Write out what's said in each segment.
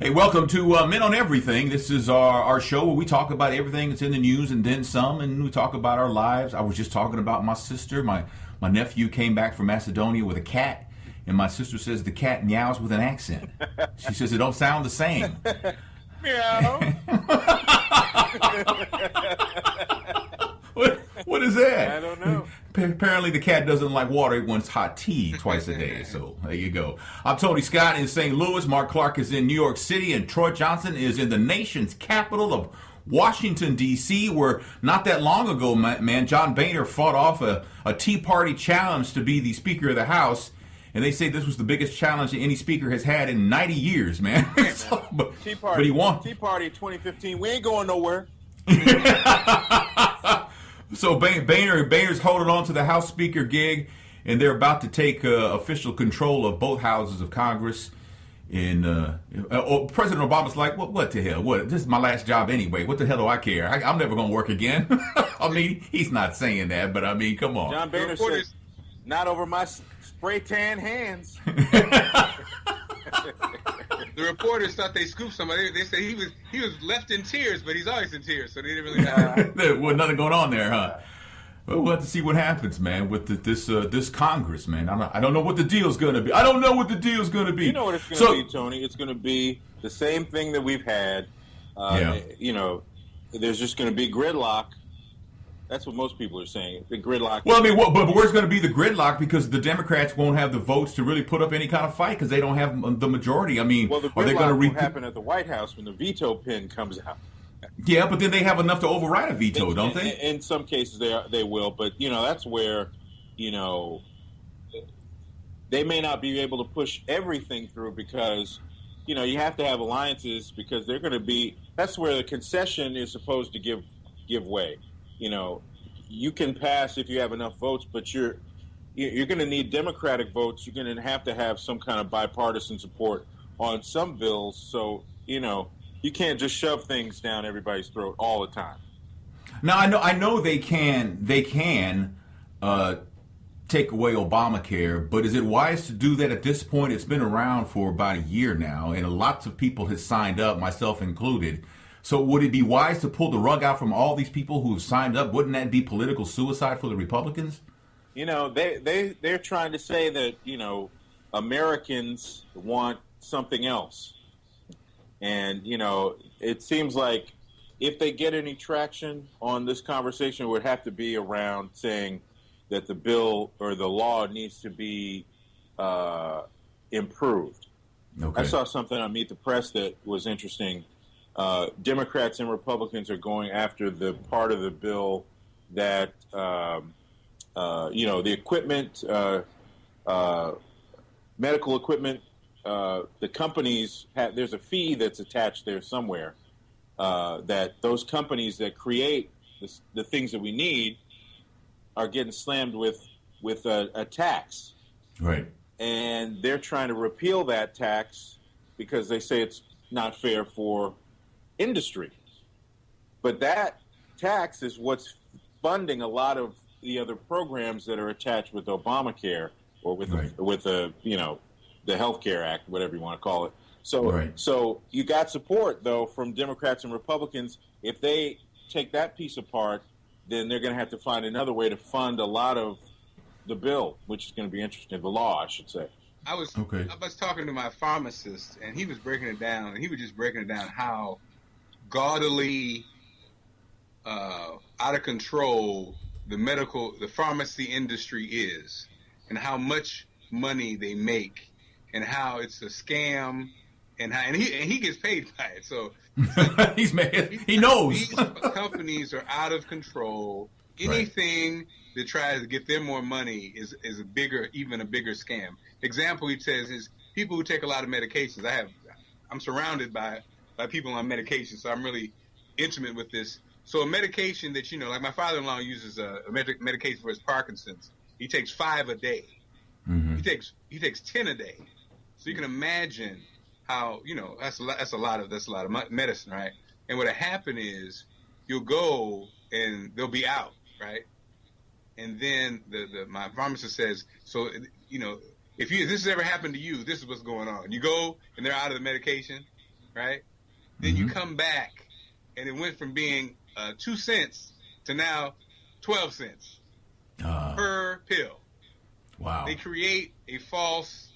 Hey, welcome to Men on Everything. This is our show where we talk about everything that's in the news and then some, and we talk about our lives. I was just talking about my sister. My nephew came back from Macedonia with a cat, and my sister says the cat meows with an accent. She says it don't sound the same. Meow. What is that? I don't know. Apparently the cat doesn't like water. It wants hot tea twice a day. So there you go. I'm Tony Scott in St. Louis. Mark Clark is in New York City. And Troy Johnson is in the nation's capital of Washington, D.C., where not that long ago, man, John Boehner fought off a Tea Party challenge to be the Speaker of the House. And they say this was the biggest challenge that any speaker has had in 90 years, man. So, Tea Party. But he won. Tea Party 2015. We ain't going nowhere. So Boehner's holding on to the House Speaker gig, and they're about to take official control of both houses of Congress. And President Obama's like, what the hell? What? This is my last job anyway. What the hell do I care? I'm never going to work again. I mean, he's not saying that, but I mean, come on. John Boehner says, not over my spray tan hands. The reporters thought they scooped somebody. They said he was left in tears, but he's always in tears, so they didn't really know. There was nothing going on there, huh? Well, we'll have to see what happens, man, with this Congress, man. I don't know what the deal's going to be. I don't know what the deal's going to be. You know what it's going to be, Tony? It's going to be the same thing that we've had. You know, there's just going to be gridlock. That's what most people are saying. The gridlock. Well, I mean, but where's going to be the gridlock? Because the Democrats won't have the votes to really put up any kind of fight because they don't have the majority. I mean, well, the are they gridlock going to will happen at the White House when the veto pin comes out. Yeah, but then they have enough to override a veto, don't they? In some cases, they will. But, you know, that's where, you know, they may not be able to push everything through because, you know, you have to have alliances because they're going to be – that's where the concession is supposed to give way. You know, you can pass if you have enough votes, but you're going to need Democratic votes. You're going to have some kind of bipartisan support on some bills. So, you know, you can't just shove things down everybody's throat all the time. Now, I know they can take away Obamacare, but is it wise to do that at this point? It's been around for about a year now, and lots of people have signed up, myself included. So would it be wise to pull the rug out from all these people who have signed up? Wouldn't that be political suicide for the Republicans? You know, they're trying to say that, you know, Americans want something else. And, you know, it seems like if they get any traction on this conversation, it would have to be around saying that the bill or the law needs to be improved. Okay. I saw something on Meet the Press that was interesting. Democrats and Republicans are going after the part of the bill that, you know, the equipment, medical equipment, the companies, there's a fee that's attached there somewhere that those companies that create the things that we need are getting slammed with a tax. Right. And they're trying to repeal that tax because they say it's not fair for industry. But that tax is what's funding a lot of the other programs that are attached with Obamacare or with the you know, the Health Care Act, whatever you want to call it. So so you got support though from Democrats and Republicans. If they take that piece apart, then they're going to have to find another way to fund a lot of the bill, which is going to be interesting. The law, I should say. I was talking to my pharmacist, and he was breaking it down, and he was just breaking it down how gaudily out of control the pharmacy industry is, and how much money they make, and how it's a scam, and he gets paid by it. So he's mad. He knows these companies are out of control. Anything that tries to get them more money is even a bigger scam. Example he says is people who take a lot of medications. I'm surrounded by people on medication, so I'm really intimate with this. So a medication that, you know, like my father-in-law uses a medication for his Parkinson's. He takes 5 a day. Mm-hmm. He takes 10 a day. So you can imagine how, you know, that's a lot of medicine, right? And what'll happen is you'll go and they'll be out, right? And then my pharmacist says, so, you know, if this has ever happened to you, this is what's going on. You go and they're out of the medication, right? Then you come back, and it went from being 2 cents to now 12 cents per pill. Wow. They create a false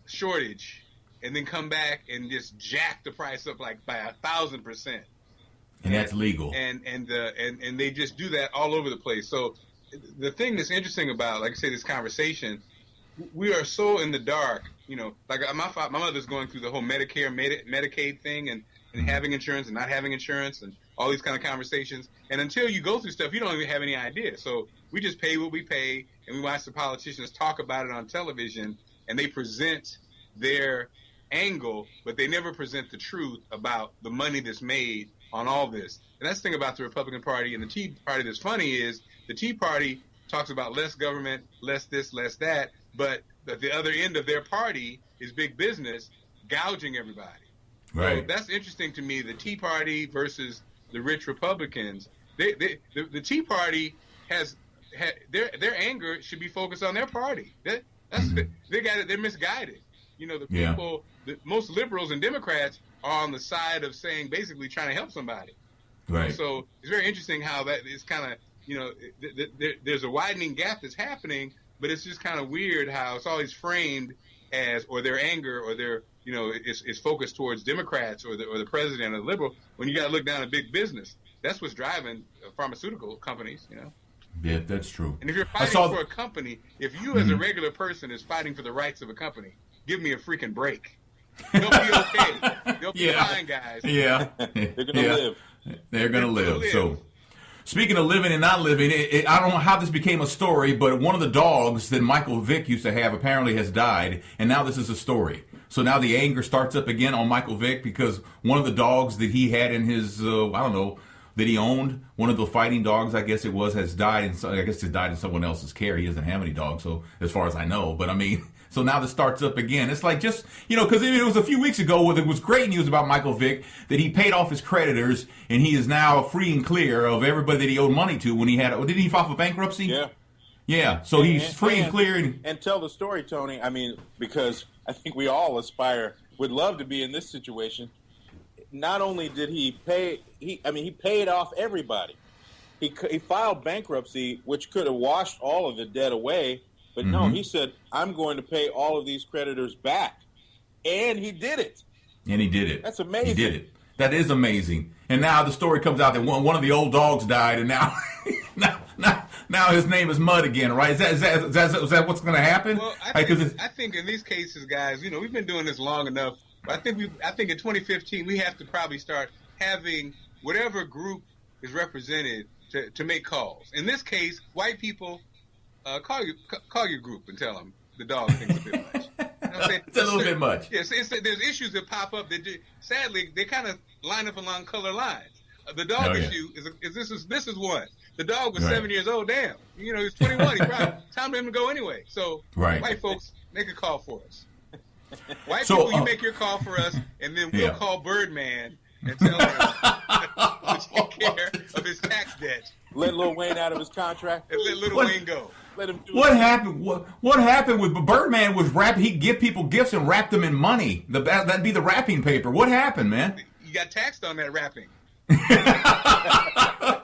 shortage and then come back and just jack the price up like by 1,000%. And that's legal. And they just do that all over the place. So the thing that's interesting about, like I say, this conversation, we are so in the dark. You know, like my mother's going through the whole Medicare, Medicaid thing, and having insurance and not having insurance, and all these kind of conversations. And until you go through stuff, you don't even have any idea. So we just pay what we pay, and we watch the politicians talk about it on television, and they present their angle, but they never present the truth about the money that's made on all this. And that's the thing about the Republican Party and the Tea Party that's funny is the Tea Party talks about less government, less this, less that, but at the other end of their party is big business gouging everybody. Right. So that's interesting to me, the Tea Party versus the rich Republicans. The Tea Party has their anger should be focused on their party. They got it. They're misguided. You know, the people, most liberals and Democrats are on the side of saying, basically trying to help somebody. Right. So it's very interesting how that is kind of, you know, there's a widening gap that's happening, but it's just kind of weird how it's always framed as, or their anger, or their, you know, is focused towards Democrats or the president or the liberal, when you got to look down at big business. That's what's driving pharmaceutical companies, you know. Yeah, that's true. And if you're fighting for a company, if you as a regular person is fighting for the rights of a company, give me a freaking break. They'll be okay. They'll be fine, guys. Yeah. They're going to live. They're going to live. So, speaking of living and not living, I don't know how this became a story, but one of the dogs that Michael Vick used to have apparently has died, and now this is a story. So now the anger starts up again on Michael Vick because one of the dogs that he had in his, I don't know, that he owned, one of the fighting dogs, I guess it was, has died. And I guess it died in someone else's care. He doesn't have any dogs, so as far as I know. But I mean, so now this starts up again. It's like just, you know, because it was a few weeks ago where there was great news about Michael Vick that he paid off his creditors and he is now free and clear of everybody that he owed money to when he had, didn't he file for bankruptcy? Yeah. Yeah, so he's free and clear. And tell the story, Tony. I mean, because I think we all would love to be in this situation. Not only did he pay, he paid off everybody. He filed bankruptcy, which could have washed all of the debt away. But no, he said, I'm going to pay all of these creditors back. And he did it. And he did it. That's amazing. He did it. That is amazing. And now the story comes out that one of the old dogs died, and now now his name is Mud again, right? Is that what's going to happen? Well, I think in these cases, guys, you know, we've been doing this long enough. I think in 2015 we have to probably start having whatever group is represented to make calls. In this case, white people, call your group and tell them the dog thinks a bit much. You know what I'm saying? It's a little bit much. Yes, there's issues that pop up that sadly they kind of line up along color lines. The dog issue is this is one. The dog was 7 years old. Damn, you know, he's 21. He probably time for him to go anyway. So white folks, make a call for us. White people, you make your call for us, and then we'll call Birdman and tell him to take care of his tax debt. Let Lil Wayne out of his contract. And let Lil Wayne go. Let him do what happened? What happened with Birdman was he'd give people gifts and wrap them in money. That'd be the wrapping paper. What happened, man? You got taxed on that wrapping.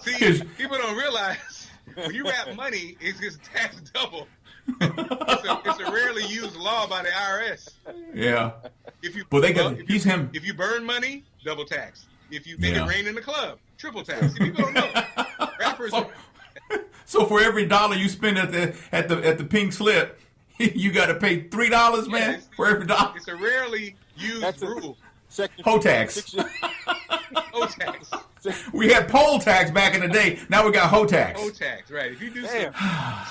See, people don't realize when you wrap money, it's just taxed double. It's a rarely used law by the IRS. Yeah. If you burn money, double tax. If you make it rain in the club, triple tax. See, people don't know. Rappers. So for every dollar you spend at the pink slip, you got to pay $3, man, for every dollar. It's a rarely used rule. Hoe tax. Hoe tax. We had poll tax back in the day. Now we got hoe tax. Hoe tax, right. If you do some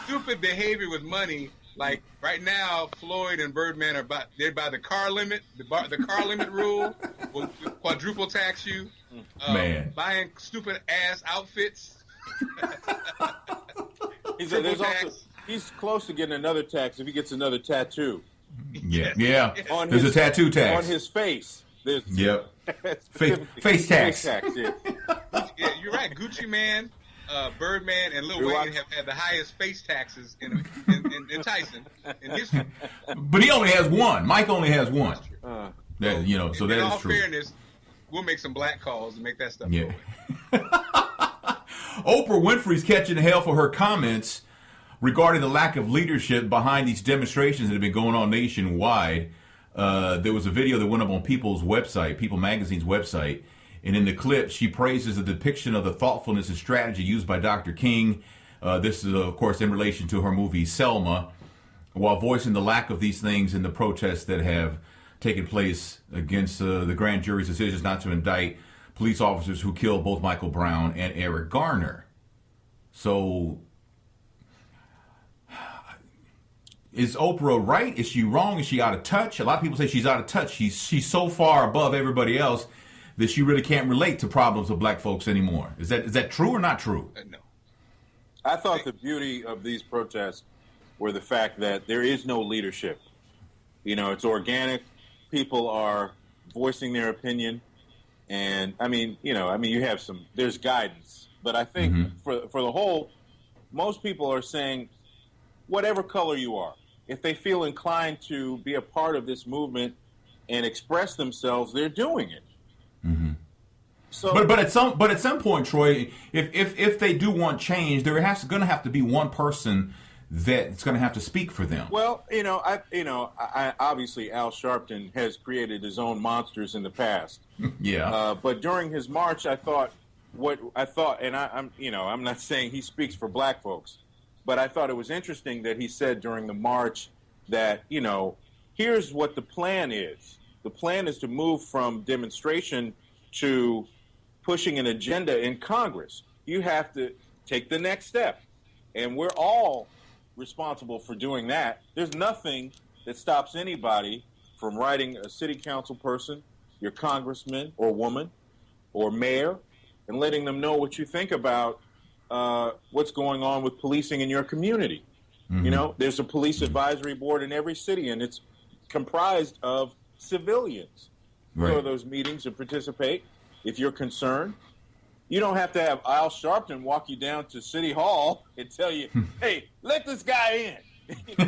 stupid behavior with money, like right now, Floyd and Birdman they're by the car limit. The car limit rule will quadruple tax you. Man. Buying stupid ass outfits. He's close to getting another tax if he gets another tattoo. Yeah. There's a tattoo tax. On his face. Face tax. Yeah, you're right. Gucci Man, Birdman, and Lil Wayne have had the highest face taxes in Tyson in history. But he only has one. Mike only has one. So that is true. In all fairness, we'll make some black calls and make that stuff Yeah. go Oprah Winfrey's catching hell for her comments regarding the lack of leadership behind these demonstrations that have been going on nationwide. There was a video that went up on People's website, People Magazine's website, and in the clip, she praises the depiction of the thoughtfulness and strategy used by Dr. King. This is, of course, in relation to her movie Selma, while voicing the lack of these things in the protests that have taken place against the grand jury's decisions not to indict police officers who killed both Michael Brown and Eric Garner. So, is Oprah right? Is she wrong? Is she out of touch? A lot of people say she's out of touch. She's so far above everybody else that she really can't relate to problems of black folks anymore. Is that true or not true? No. I thought the beauty of these protests were the fact that there is no leadership. You know, it's organic. People are voicing their opinion. And, you have there's guidance. But I think for the whole, most people are saying, whatever color you are, if they feel inclined to be a part of this movement and express themselves, they're doing it. Mm-hmm. So, but at some point, Troy, if they do want change, there going to have to be one person that's going to have to speak for them. Well, I obviously Al Sharpton has created his own monsters in the past. Yeah. But during his march, I'm not saying he speaks for black folks, but I thought it was interesting that he said during the march that, here's what the plan is. The plan is to move from demonstration to pushing an agenda in Congress. You have to take the next step. And we're all responsible for doing that. There's nothing that stops anybody from writing a city council person, your congressman or woman or mayor, and letting them know what you think about what's going on with policing in your community. Mm-hmm. There's a police advisory board in every city, and it's comprised of civilians. Right. Go to those meetings and participate. If you're concerned, you don't have to have Al Sharpton walk you down to City Hall and tell you, hey, let this guy in.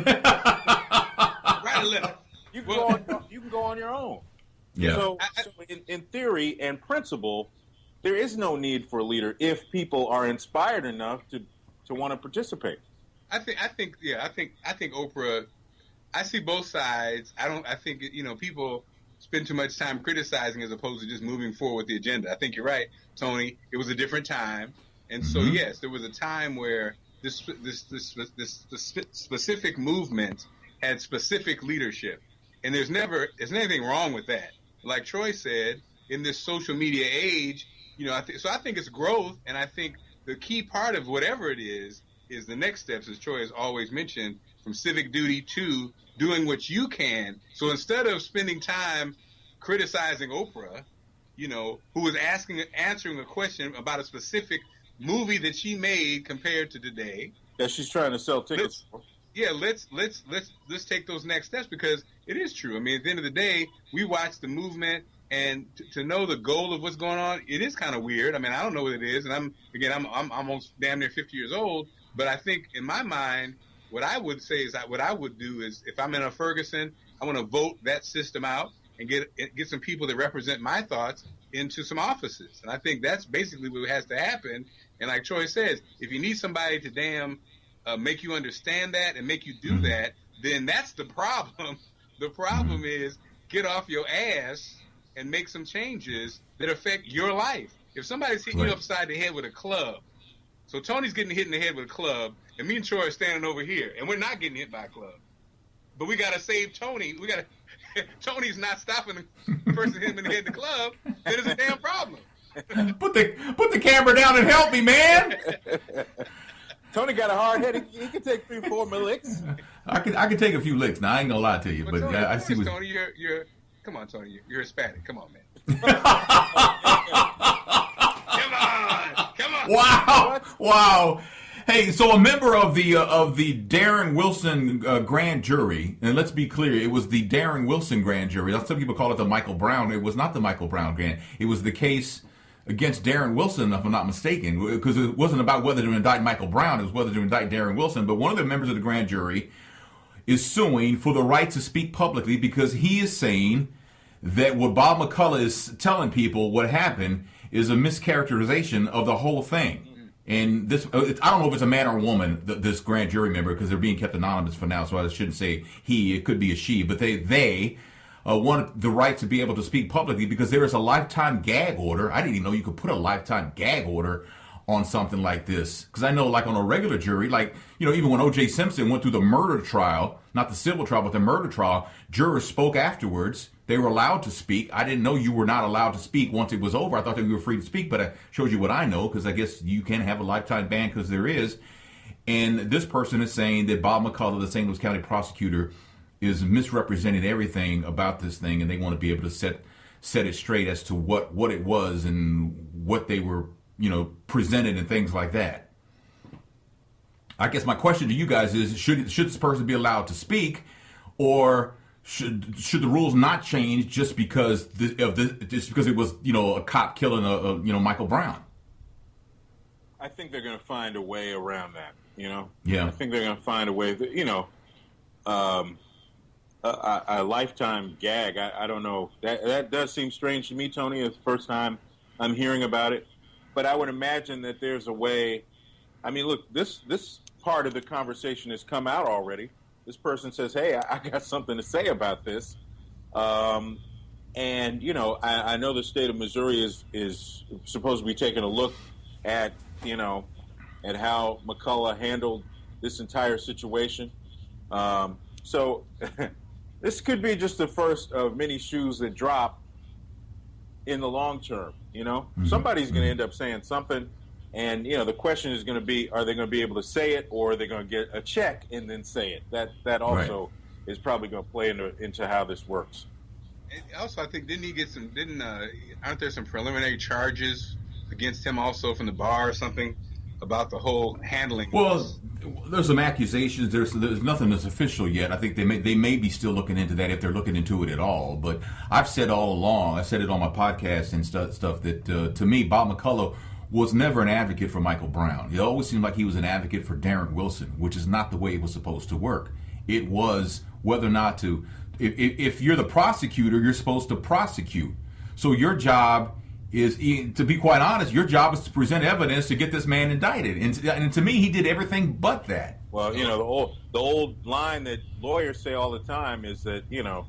Write a letter. You can go on your own. Yeah. So in theory and principle, there is no need for a leader if people are inspired enough to want to participate. I think Oprah. I see both sides. I think people spend too much time criticizing as opposed to just moving forward with the agenda. I think you're right, Tony. It was a different time, and so yes, there was a time where this specific movement had specific leadership, and there's anything wrong with that. Like Troy said, in this social media age, I think it's growth, and I think the key part of whatever it is the next steps, as Troy has always mentioned, from civic duty to doing what you can. So instead of spending time criticizing Oprah, who was answering a question about a specific movie that she made compared to today, that she's trying to sell tickets for. Yeah, let's take those next steps, because it is true. I mean, at the end of the day, we watch the movement, and to know the goal of what's going on, it is kind of weird. I mean, I don't know what it is, and I'm almost damn near 50 years old, but I think in my mind, what I would say is what I would do is, if I'm in a Ferguson, I want to vote that system out and get some people that represent my thoughts into some offices. And I think that's basically what has to happen. And like Troy says, if you need somebody to make you understand that and make you do that, then that's the problem. The problem is get off your ass and make some changes that affect your life. If somebody's hitting you upside the head with a club, so Tony's getting hit in the head with a club, and me and Troy are standing over here, and we're not getting hit by a club. But we got to save Tony. Tony's not stopping the person hitting him in the head in the club. Then it's a damn problem. Put the camera down and help me, man. Tony got a hard head. He can take 3-4 licks. I can take a few licks. Now I ain't gonna lie to you, but Tony, I see what. Tony, you're come on, Tony. You're Hispanic. Come on, man. Come on. Wow. Hey, so a member of the Darren Wilson grand jury, and let's be clear, it was the Darren Wilson grand jury. Some people call it the Michael Brown. It was not the Michael Brown grand. It was the case against Darren Wilson, if I'm not mistaken, because it wasn't about whether to indict Michael Brown. It was whether to indict Darren Wilson. But one of the members of the grand jury is suing for the right to speak publicly, because he is saying that what Bob McCullough is telling people what happened is a mischaracterization of the whole thing. And this, I don't know if it's a man or a woman, this grand jury member, because they're being kept anonymous for now, so I shouldn't say he, it could be a she, but they want the right to be able to speak publicly because there is a lifetime gag order. I didn't even know you could put a lifetime gag order on something like this. Because I know, like, on a regular jury, like, you know, even when O.J. Simpson went through the murder trial, not the civil trial, but the murder trial, jurors spoke afterwards. They were allowed to speak. I didn't know you were not allowed to speak once it was over. I thought that you were free to speak, but I showed you what I know, because I guess you can have a lifetime ban, because there is. And this person is saying that Bob McCullough, the St. Louis County prosecutor, is misrepresenting everything about this thing, and they want to be able to set it straight as to what it was and what they were, you know, presented and things like that. I guess my question to you guys is, should this person be allowed to speak, or should the rules not change just because it was, you know, a cop killing a Michael Brown? I think they're going to find a way around that. You know, yeah. I think they're going to find a way that, you know, a lifetime gag. I don't know. That does seem strange to me, Tony. It's the first time I'm hearing about it. But I would imagine that there's a way. I mean, look, this part of the conversation has come out already. This person says, hey, I got something to say about this. And, you know, I know the state of Missouri is supposed to be taking a look at, you know, at how McCullough handled this entire situation. So this could be just the first of many shoes that drop in the long term, you know? Mm-hmm. Somebody's going to end up saying something. And, you know, the question is going to be, are they going to be able to say it, or are they going to get a check and then say it? That also is probably going to play into how this works. And also, I think, aren't there some preliminary charges against him also from the bar or something about the whole handling? Well, there's some accusations. There's nothing that's official yet. I think they may be still looking into that, if they're looking into it at all. But I've said all along, I said it on my podcast and stuff that to me, Bob McCullough was never an advocate for Michael Brown. It always seemed like he was an advocate for Darren Wilson, which is not the way it was supposed to work. It was whether or not to, if you're the prosecutor, you're supposed to prosecute. So your job is, to be quite honest, your job is to present evidence to get this man indicted. And to me, he did everything but that. Well, you know, the old line that lawyers say all the time is that, you know,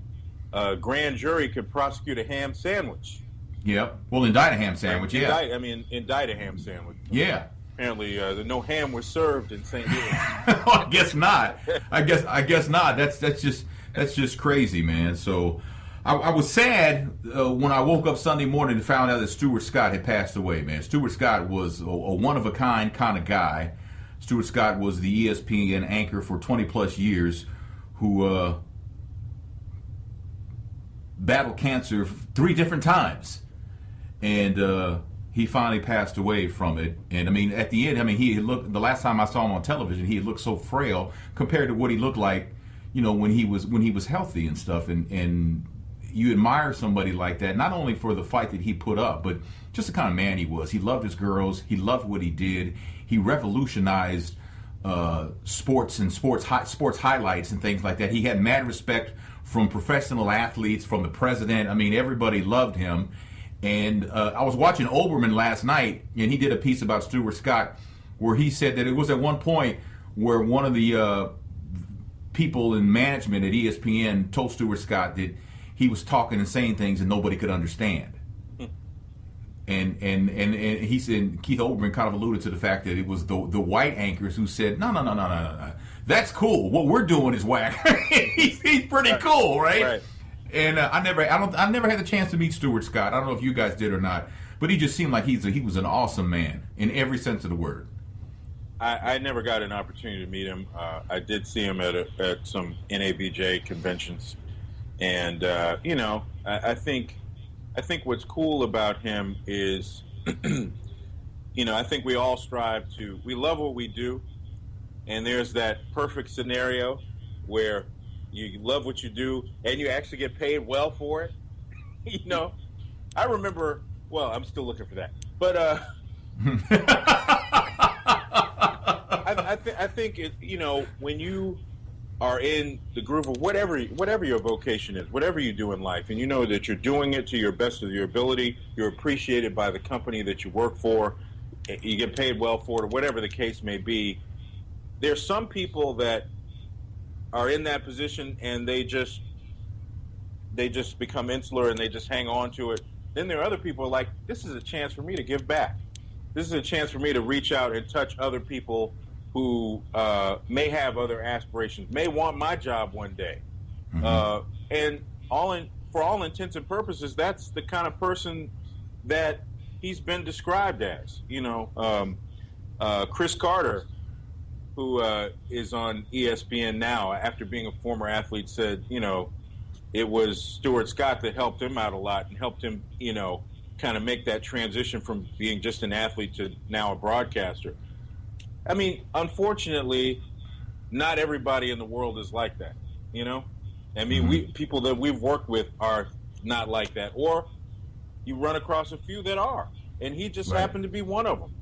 a grand jury could prosecute a ham sandwich. Yeah. Well, indict a ham sandwich, yeah. Indict a ham sandwich. Yeah. Apparently, no ham was served in St. Louis. I guess not. I guess not. That's just crazy, man. So I was sad when I woke up Sunday morning and found out that Stuart Scott had passed away, man. Stuart Scott was a one-of-a-kind kind of guy. Stuart Scott was the ESPN anchor for 20-plus years who battled cancer 3 different times. And he finally passed away from it. And I mean, at the end, I mean, he looked. The last time I saw him on television, he looked so frail compared to what he looked like, you know, when he was healthy and stuff. And you admire somebody like that, not only for the fight that he put up, but just the kind of man he was. He loved his girls. He loved what he did. He revolutionized sports and sports highlights and things like that. He had mad respect from professional athletes, from the president. I mean, everybody loved him. And I was watching Olbermann last night, and he did a piece about Stuart Scott where he said that it was at one point where one of the people in management at ESPN told Stuart Scott that he was talking and saying things that nobody could understand. And he said, Keith Olbermann kind of alluded to the fact that it was the white anchors who said, no. That's cool. What we're doing is whack. he's pretty cool, right? And I never had the chance to meet Stuart Scott. I don't know if you guys did or not, but he just seemed like he was an awesome man in every sense of the word. I never got an opportunity to meet him. I did see him at some NABJ conventions, and you know, I think what's cool about him is, you know, I think we all we love what we do, and there's that perfect scenario where you love what you do, and you actually get paid well for it. You know, I remember. Well, I'm still looking for that, but I think it. You know, when you are in the groove of whatever your vocation is, whatever you do in life, and you know that you're doing it to your best of your ability, you're appreciated by the company that you work for, you get paid well for it, or whatever the case may be. There's some people that are in that position and they just become insular and they just hang on to it. Then there are other people like, this is a chance for me to give back. This is a chance for me to reach out and touch other people who may have other aspirations, may want my job one day. Mm-hmm. And for all intents and purposes, that's the kind of person that he's been described as. Chris Carter, who is on ESPN now, after being a former athlete, said, it was Stuart Scott that helped him out a lot and helped him, kind of make that transition from being just an athlete to now a broadcaster. I mean, unfortunately, not everybody in the world is like that, I mean, people that we've worked with are not like that. Or you run across a few that are. And he just happened to be one of them,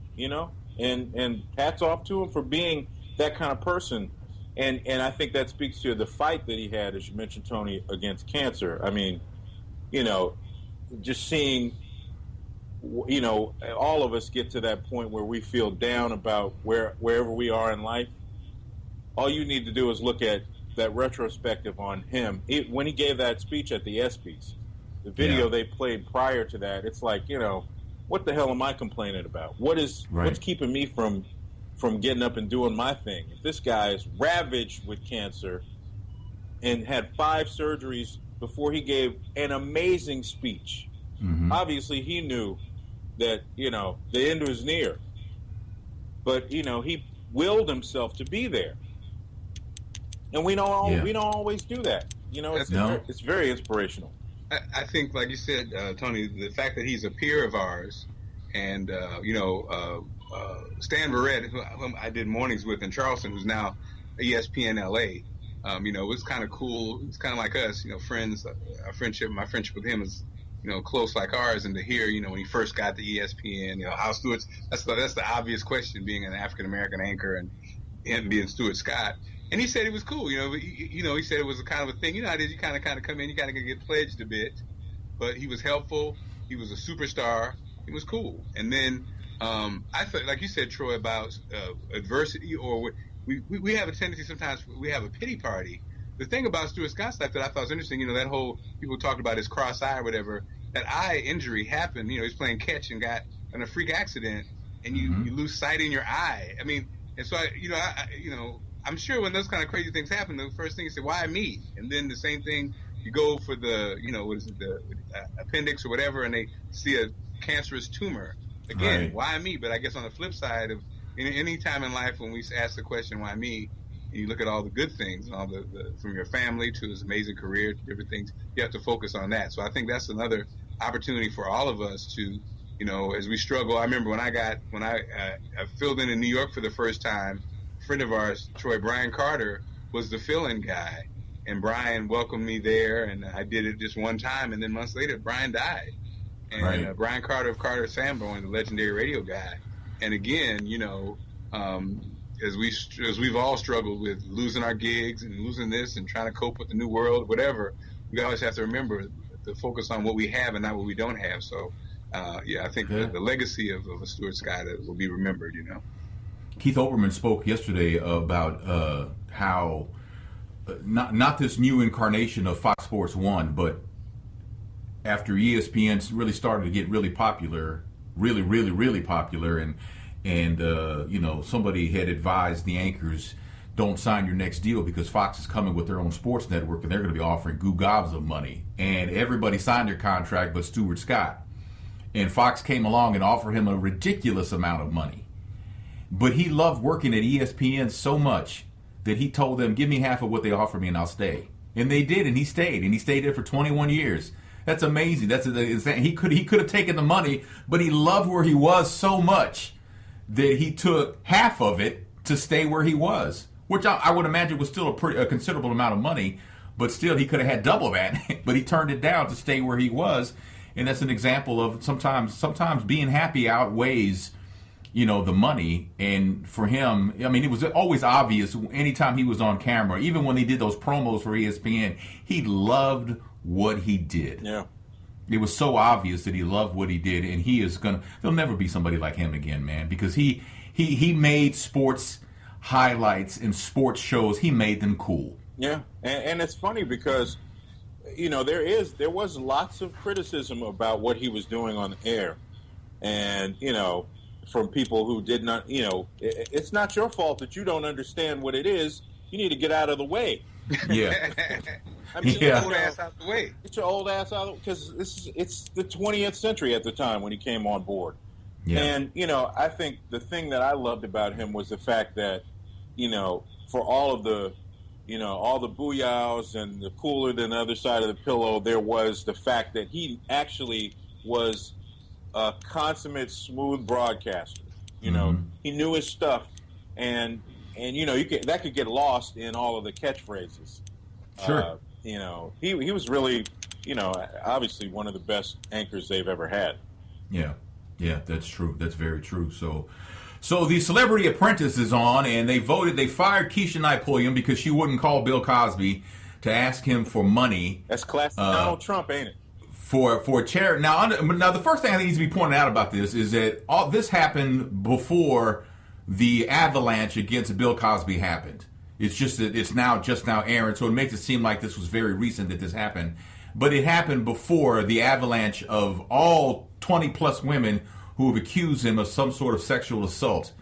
And hats off to him for being that kind of person. And I think that speaks to the fight that he had, as you mentioned, Tony, against cancer. I mean, just seeing all of us get to that point where we feel down about wherever we are in life. All you need to do is look at that retrospective on him. When he gave that speech at the ESPYs, the video they played prior to that, it's like, what the hell am I complaining about? What's keeping me from getting up and doing my thing? If this guy is ravaged with cancer and had 5 surgeries before he gave an amazing speech, obviously he knew that, the end was near. But, he willed himself to be there. And we don't always do that. It's very inspirational. I think, like you said, Tony, the fact that he's a peer of ours, and Stan Verrett, whom I did mornings with in Charleston, who's now ESPN LA, it was kind of cool. It's kind of like us, friends. My friendship with him is, close like ours. And to hear, when he first got to ESPN, how Stuart's, that's the obvious question, being an African American anchor and being Stuart Scott. And he said it was cool, he said it was a kind of a thing. How it is, you kind of come in, you kind of get pledged a bit, but he was helpful. He was a superstar. It was cool. And then I thought, like you said, Troy, about adversity, or we have a tendency sometimes, we have a pity party. The thing about Stuart Scott's life that I thought was interesting, that whole, people talked about his cross eye or whatever, that eye injury happened, he's playing catch and got in a freak accident, and you lose sight in your eye. I mean, and so I'm sure when those kind of crazy things happen, the first thing you say, why me? And then the same thing, you go for the, the appendix or whatever, and they see a cancerous tumor. Again, why me? But I guess on the flip side of any time in life when we ask the question, why me? And you look at all the good things, all the from your family to his amazing career to different things, you have to focus on that. So I think that's another opportunity for all of us to, as we struggle. I remember when I filled in New York for the first time, a friend of ours, Brian Carter, was the fill-in guy. And Brian welcomed me there, and I did it just one time, and then months later, Brian died. And Brian Carter of Carter Sanborn, the legendary radio guy. And again, as we've all struggled with losing our gigs and losing this and trying to cope with the new world, whatever, we always have to remember to focus on what we have and not what we don't have. So, I think the legacy of a Stuart Scott will be remembered, Keith Olbermann spoke yesterday about how not this new incarnation of Fox Sports 1, but after ESPN really started to get really popular, really popular, and somebody had advised the anchors, don't sign your next deal because Fox is coming with their own sports network and they're going to be offering goo gobs of money. And everybody signed their contract but Stuart Scott. And Fox came along and offered him a ridiculous amount of money. But he loved working at ESPN so much that he told them, give me half of what they offer me and I'll stay. And they did, and he stayed. And he stayed there for 21 years. That's amazing. He could have taken the money, but he loved where he was so much that he took half of it to stay where he was, which I would imagine was still a considerable amount of money, but still he could have had double that, but he turned it down to stay where he was. And that's an example of sometimes being happy outweighs the money. And for him, I mean, it was always obvious anytime he was on camera, even when he did those promos for ESPN, he loved what he did. Yeah. It was so obvious that he loved what he did, and there'll never be somebody like him again, man, because he made sports highlights and sports shows, he made them cool. Yeah. And it's funny because, there was lots of criticism about what he was doing on the air. And, from people who did not, it's not your fault that you don't understand what it is. You need to get out of the way. Yeah. I mean, Yeah. Get your old ass out the way. Get your old ass out, because it's the 20th century at the time when he came on board. Yeah. And, I think the thing that I loved about him was the fact that, for all of the, all the booyahs and the cooler than the other side of the pillow, there was the fact that he actually was a consummate smooth broadcaster. He knew his stuff, and that could get lost in all of the catchphrases. Sure. He was really, obviously one of the best anchors they've ever had. Yeah, that's true. That's very true. So the Celebrity Apprentice is on, and they fired Keshia Knight-Pulliam because she wouldn't call Bill Cosby to ask him for money. That's classic Donald Trump, ain't it? For charity. Now, the first thing I think needs to be pointed out about this is that all this happened before the avalanche against Bill Cosby happened. It's just that it's just now airing, so it makes it seem like this was very recent that this happened. But it happened before the avalanche of all 20-plus women who have accused him of some sort of sexual assault.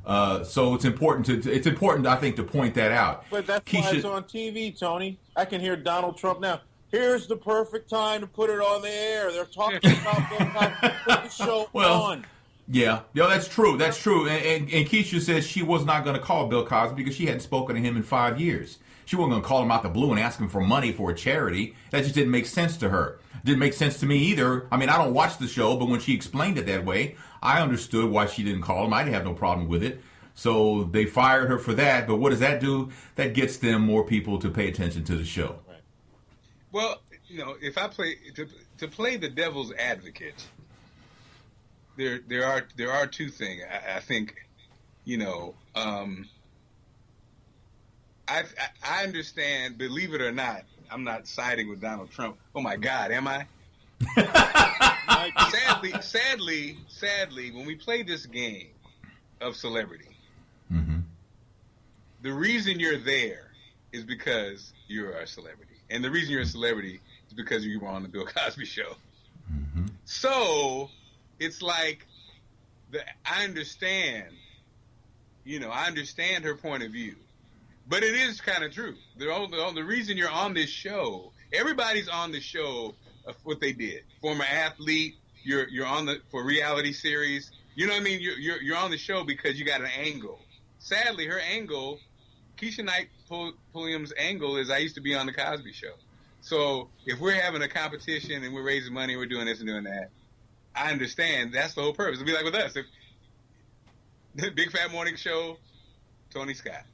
So it's important, I think, to point that out. But that's why it's on TV, Tony. I can hear Donald Trump now. Here's the perfect time to put it on the air. They're talking about Bill Cosby. Put the show on. Yeah, that's true. That's true. And Keshia says she was not going to call Bill Cosby because she hadn't spoken to him in 5 years. She wasn't going to call him out the blue and ask him for money for a charity. That just didn't make sense to her. Didn't make sense to me either. I mean, I don't watch the show, but when she explained it that way, I understood why she didn't call him. I didn't have no problem with it. So they fired her for that. But what does that do? That gets them more people to pay attention to the show. Right. Well, if I play to play the devil's advocate, there are two things. I think, I understand. Believe it or not, I'm not siding with Donald Trump. Oh my God, am I? Sadly, when we play this game of celebrity, the reason you're there is because you're a celebrity. And the reason you're a celebrity is because you were on the Bill Cosby show. Mm-hmm. So it's like, I understand her point of view. But it is kind of true. The reason you're on this show, everybody's on the show of what they did. Former athlete, you're on for reality series. You know what I mean? You're on the show because you got an angle. Sadly, her angle, Keshia Knight-Pulliam's angle is I used to be on the Cosby Show. So if we're having a competition and we're raising money, we're doing this and doing that, I understand that's the whole purpose. It'd be like with us. If the Big Fat Morning Show, Tony Scott.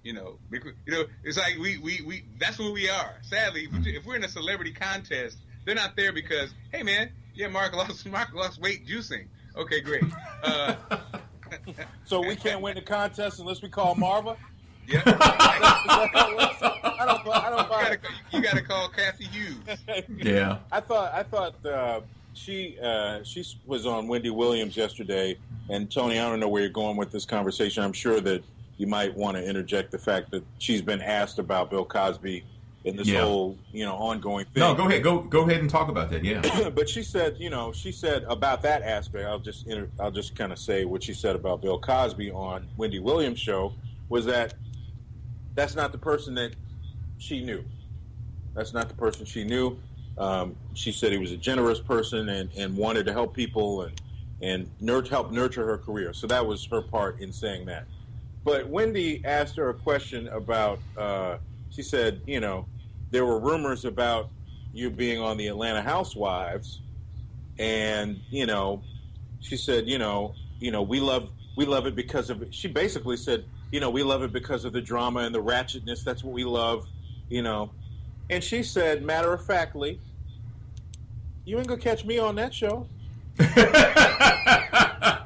It's like we that's who we are. Sadly, if we're in a celebrity contest, they're not there because, hey man, Mark lost weight juicing. Okay, great. So we can't win the contest unless we call Marva? Yeah. I don't buy it. You got to call Kathy Hughes. Yeah. I thought she was on Wendy Williams yesterday, and Tony, I don't know where you're going with this conversation. I'm sure that you might want to interject the fact that she's been asked about Bill Cosby in this whole, ongoing thing. No, go ahead. Go ahead and talk about that. Yeah. But she said about that aspect. I'll just kind of say what she said about Bill Cosby on Wendy Williams' show was that's not the person that she knew. That's not the person she knew. She said he was a generous person and wanted to help people and help nurture her career. So that was her part in saying that. But Wendy asked her a question about, she said, there were rumors about you being on the Atlanta Housewives. And, she said, we love it because of it. She basically said, we love it because of the drama and the ratchetness. That's what we love, And she said, matter-of-factly, you ain't going to catch me on that show.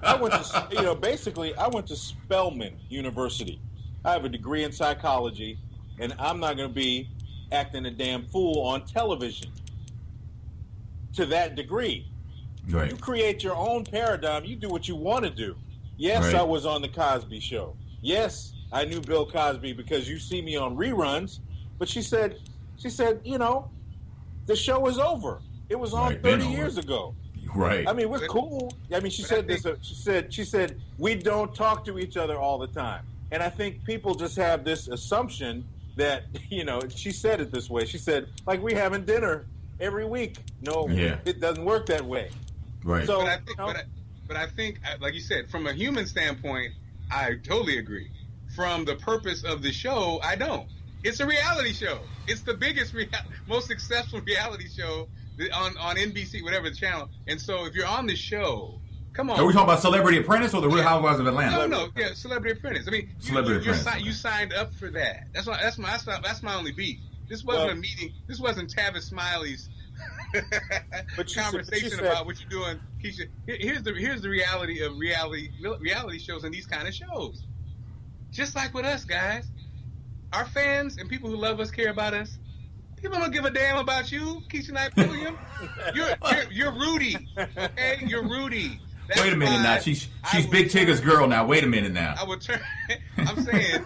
I went to, basically, I went to Spelman University. I have a degree in psychology, and I'm not going to be acting a damn fool on television to that degree. Right. You create your own paradigm. You do what you want to do. Yes, Right. I was on the Cosby Show. Yes, I knew Bill Cosby because you see me on reruns. But she said, the show is over. It was on Right, been 30 over. years ago. Right. I mean, it was cool. I mean, she said this. She said we don't talk to each other all the time, and I think people just have this assumption that she said it this way. She said like we having dinner every week. No, it doesn't work that way. Right. So, but I think, like you said, from a human standpoint, I totally agree. From the purpose of the show, I don't. It's a reality show. It's the biggest, most successful reality show on NBC, whatever the channel. And so if you're on the show, come on. Are we talking about Celebrity Apprentice or the Real Housewives of Atlanta? No, Celebrity Apprentice. I mean, you signed up for that. That's my only beef. This wasn't a meeting. This wasn't Tavis Smiley's conversation about what you're doing, Keshia. Here's the reality of reality shows and these kind of shows. Just like with us, guys, our fans and people who love us care about us. People don't give a damn about you, Keshia Knight-Pulliam. You're Rudy, okay? You're Rudy. Wait a minute now. She's Big Tigger's girl now. Wait a minute now. I would turn. I'm saying,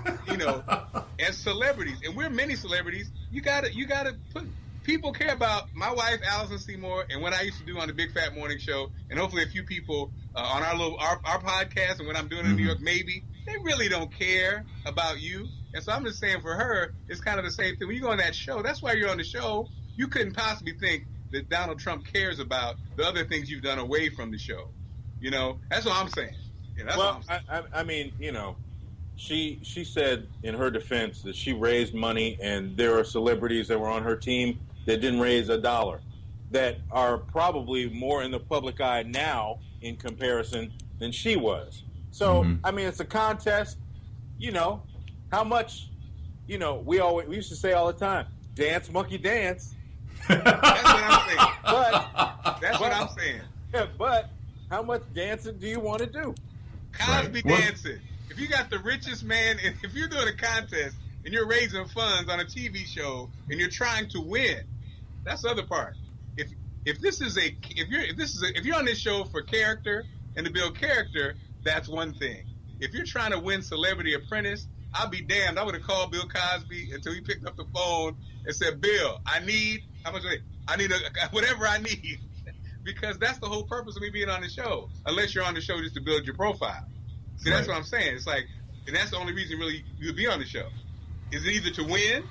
as celebrities, and we're many celebrities. You gotta put. People care about my wife, Allison Seymour, and what I used to do on the Big Fat Morning Show, and hopefully a few people on our podcast, and what I'm doing in New York, maybe they really don't care about you. And so I'm just saying, for her, it's kind of the same thing. When you go on that show, that's why you're on the show. You couldn't possibly think that Donald Trump cares about the other things you've done away from the show. That's what I'm saying. I mean, she said in her defense that she raised money, and there are celebrities that were on her team that didn't raise $1 that are probably more in the public eye now in comparison than she was. So, I mean, it's a contest. How much, we used to say all the time, dance, monkey, dance. That's what I'm saying. That's what I'm saying. Yeah, but how much dancing do you want to do? Cosby dancing. If you got the richest man, if you're doing a contest and you're raising funds on a TV show and you're trying to win, that's the other part. If you're on this show for character and to build character, that's one thing. If you're trying to win Celebrity Apprentice, I'll be damned. I would have called Bill Cosby until he picked up the phone and said, "Bill, I need whatever I need," because that's the whole purpose of me being on the show. Unless you're on the show just to build your profile. See, that's what I'm saying. It's like, and that's the only reason really you would be on the show. Is it either to win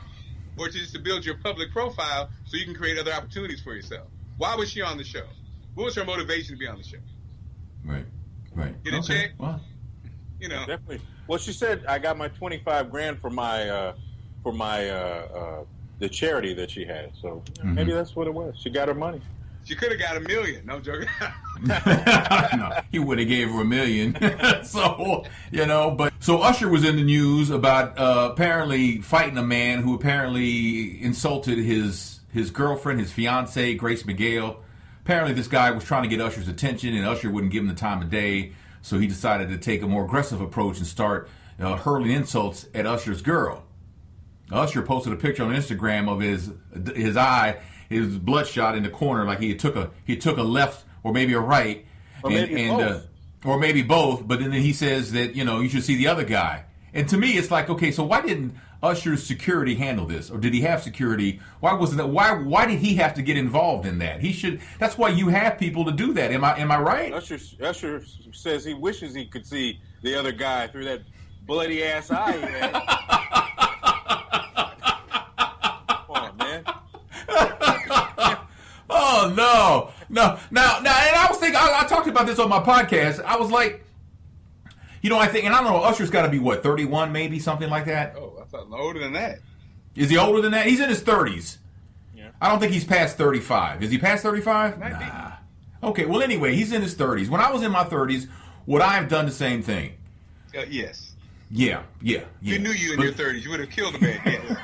or just to build your public profile so you can create other opportunities for yourself? Why was she on the show? What was her motivation to be on the show? Right. Get a check? Well, definitely. Well, she said I got my $25,000 for the charity that she had. So maybe that's what it was. She got her money. She could have got $1 million. No, I'm joking. No, he would have gave her $1 million. So Usher was in the news about apparently fighting a man who apparently insulted his girlfriend, his fiancee, Grace Miguel. Apparently this guy was trying to get Usher's attention, and Usher wouldn't give him the time of day, so he decided to take a more aggressive approach and start hurling insults at Usher's girl. Usher posted a picture on Instagram of his eye. It was bloodshot in the corner, like he took a left or maybe a right, or maybe both. But then he says that you should see the other guy. And to me, it's like, okay, so why didn't Usher's security handle this, or did he have security? Why wasn't that? Why did he have to get involved in that? He should. That's why you have people to do that. Am I right? Usher says he wishes he could see the other guy through that bloody ass eye he had. Oh no. Now, and I was thinking, I talked about this on my podcast. I was like, I think, and I don't know, Usher's got to be what, 31 maybe, something like that. Oh, I thought older than that. Is he older than that? He's in his 30s. Yeah. I don't think he's past 35. Is he past 35? Nah. Okay, well anyway, he's in his 30s. When I was in my 30s, would I have done the same thing? Yes. Yeah. If we knew you in your 30s, you would have killed a man. Yes.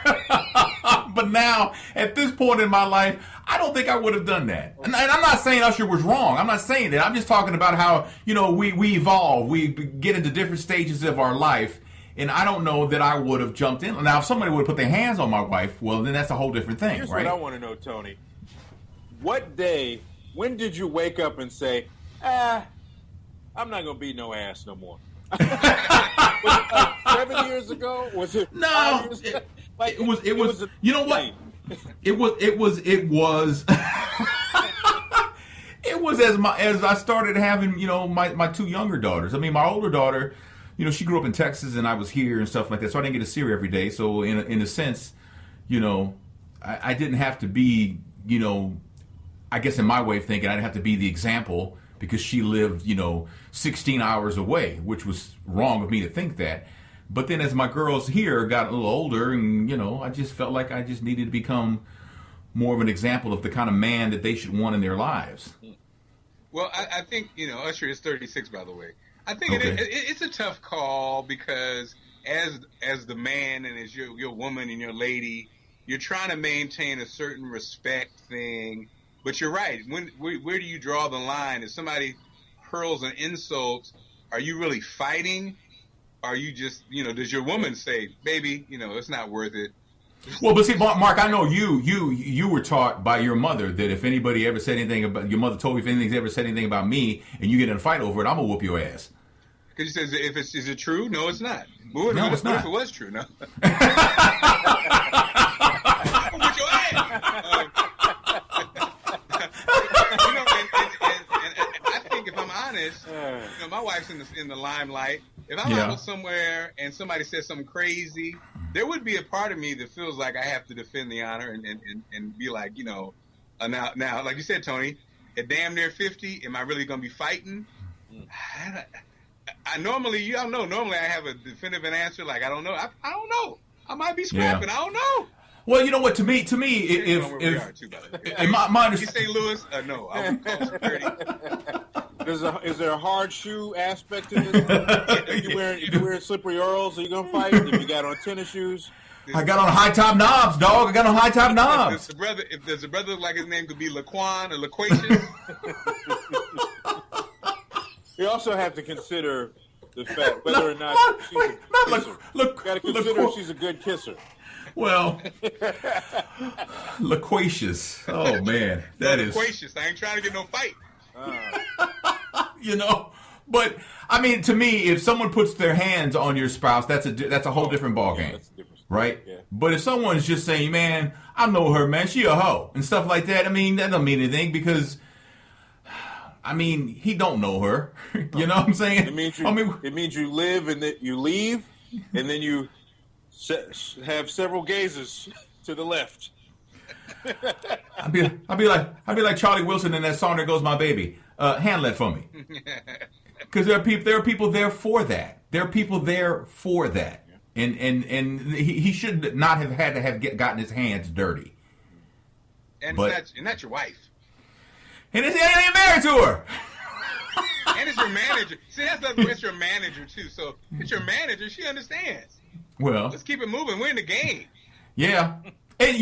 But now, at this point in my life, I don't think I would have done that. And I'm not saying Usher was wrong. I'm not saying that. I'm just talking about how, we evolve. We get into different stages of our life. And I don't know that I would have jumped in. Now, if somebody would have put their hands on my wife, well, then that's a whole different thing, Here's right? what I want to know, Tony. When did you wake up and say, I'm not going to be no ass no more? Was it like 7 years ago? Was it No, 5 years ago? it was. You know what? It was. It was as I started having my two younger daughters. I mean, my older daughter, she grew up in Texas and I was here and stuff like that, so I didn't get to see her every day. So in a sense, I didn't have to be, I guess in my way of thinking, I didn't have to be the example because she lived, 16 hours away, which was wrong of me to think that. But then as my girls here got a little older and, I just felt like I just needed to become more of an example of the kind of man that they should want in their lives. Well, I think, Usher is 36, by the way. I think Okay. it's a tough call because as the man and as your woman and your lady, you're trying to maintain a certain respect thing. But you're right. Where do you draw the line? If somebody hurls an insult, are you really fighting? Are you just, does your woman say, baby, it's not worth it? Well, but see, Mark, I know you were taught by your mother that if anybody ever said anything about, your mother told you if anything's ever said anything about me and you get in a fight over it, I'm going to whoop your ass. Because she says, is it true? No, it's not. No, it's not. If it was true, no. Whoop your ass. And I think if I'm honest, my wife's in the limelight. If I'm out somewhere and somebody says something crazy, there would be a part of me that feels like I have to defend the honor and be like, now, like you said, Tony, at damn near 50, am I really going to be fighting? I normally, normally I have a definitive answer. Like, I don't know. I don't know. I might be scrapping. I don't know. Well, you know what? To me, if we are too, by the way. in my You St. Louis? No, I would call security. Is there a hard shoe aspect to this? If you wearing slippery Earls, are you gonna fight? If you got on tennis shoes? I got on high top knobs, dog. I got on high top knobs. If there's a brother like his name could be Laquan or Laquacious. You also have to consider the fact whether or not she's a kisser. Got to consider if she's a good kisser. Well, loquacious. Oh man, that is loquacious. I ain't trying to get no fight. But I mean, to me, if someone puts their hands on your spouse, that's a whole different ballgame, right? Yeah. But if someone's just saying, "Man, I know her, man, she a hoe," and stuff like that, I mean, that don't mean anything because, I mean, he don't know her. You know what I'm saying? It means you live and that you leave, and then you have several gazes to the left. I'll be like Charlie Wilson in that song "There Goes My Baby." Handle that for me, because there are people there for that. There are people there for that, and he should not have had to have gotten his hands dirty. And that's your wife. And he ain't married to her. And it's your manager. See, it's your manager too. So it's your manager. She understands. Well, let's keep it moving. We're in the game. Yeah.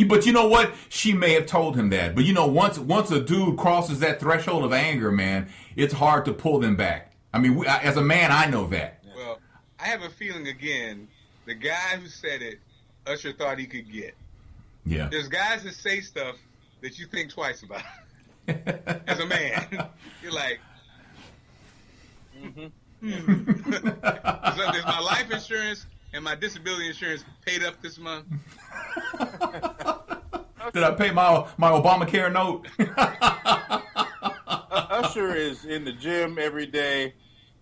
But you know what? She may have told him that. But once a dude crosses that threshold of anger, man, it's hard to pull them back. I mean, as a man, I know that. Well, I have a feeling again, the guy who said it, Usher thought he could get. Yeah. There's guys that say stuff that you think twice about. As a man, you're like, So there's my life insurance and my disability insurance paid up this month. Did I pay my Obamacare note? Usher is in the gym every day.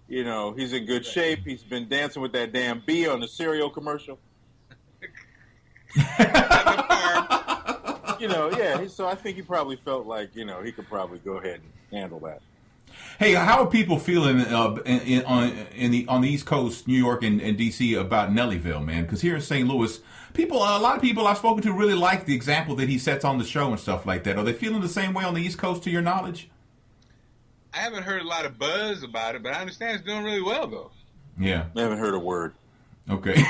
He's in good shape. He's been dancing with that damn bee on the cereal commercial. So I think he probably felt like, he could probably go ahead and handle that. Hey, how are people feeling on the East Coast, New York and D.C. about Nellyville, man? Because here in St. Louis, a lot of people I've spoken to really like the example that he sets on the show and stuff like that. Are they feeling the same way on the East Coast, to your knowledge? I haven't heard a lot of buzz about it, but I understand it's doing really well, though. Yeah. I haven't heard a word. Okay. People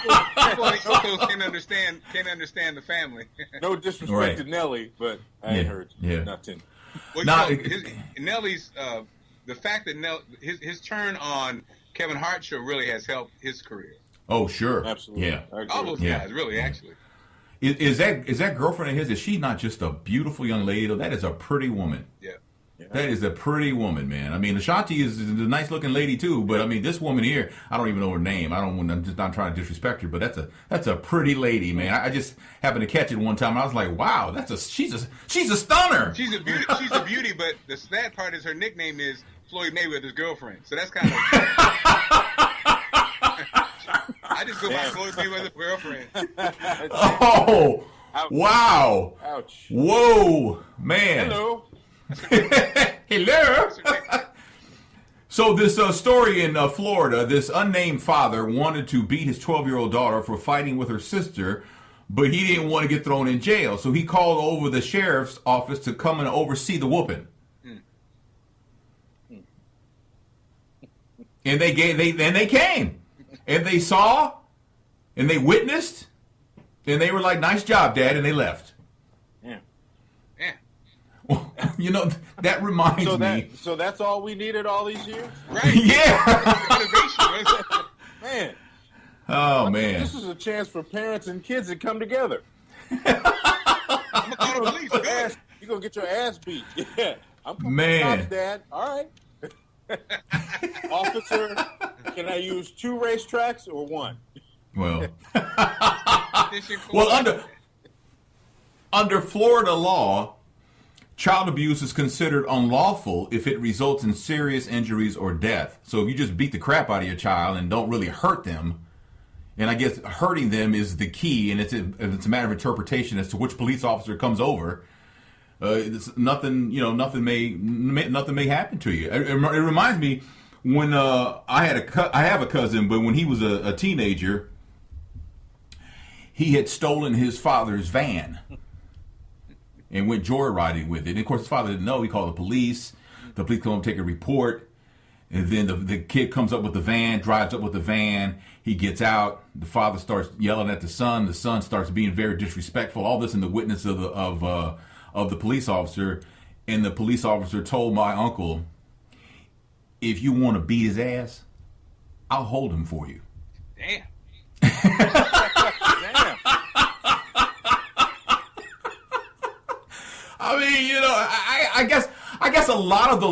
People on the East Coast can't understand the family. No disrespect to Nelly, but I ain't heard nothing. Well, Nelly's the fact that his turn on Kevin Hart show really has helped his career. Oh, sure. Absolutely. Yeah. All those guys, really, actually. Is that girlfriend of his, is she not just a beautiful young lady, though? That is a pretty woman. Yeah. That is a pretty woman, man. I mean, Ashanti is a nice-looking lady, too, but, I mean, this woman here, I don't even know her name. I'm just not trying to disrespect her, but that's a pretty lady, man. I just happened to catch it one time, and I was like, wow, she's a stunner. She's a beauty, but the sad part is her nickname is Floyd Mayweather's girlfriend. So that's kind of... I just go by Floyd Mayweather's girlfriend. Oh, ouch. Wow. Ouch. Whoa, man. Hello. Hello. So this story in Florida, this unnamed father wanted to beat his 12-year-old daughter for fighting with her sister, but he didn't want to get thrown in jail. So he called over the sheriff's office to come and oversee the whooping. And they came, and they saw, and they witnessed, and they were like, "Nice job, Dad," and they left. Yeah. Well, you know, that reminds me. So that's all we needed all these years? Right. Yeah. Man. Oh, man. This is a chance for parents and kids to come together. I'm going to call the police. You're going to get your ass beat. Yeah. I'm coming Man. to the cops, Dad. All right. Officer, can I use 2 racetracks or 1? Well, under Florida law, child abuse is considered unlawful if it results in serious injuries or death. So if you just beat the crap out of your child and don't really hurt them, and I guess hurting them is the key, and it's a matter of interpretation as to which police officer comes over. Nothing may happen to you. It reminds me when I have a cousin, but when he was a teenager, he had stolen his father's van and went joyriding with it. And of course, his father didn't know. He called the police. The police come up, take a report, and then the kid comes up with the van, drives up with the van. He gets out. The father starts yelling at the son. The son starts being very disrespectful. All this in the witness of the police officer, and the police officer told my uncle, "If you want to beat his ass, I'll hold him for you." Damn. Damn. I mean, you know, I guess a lot of the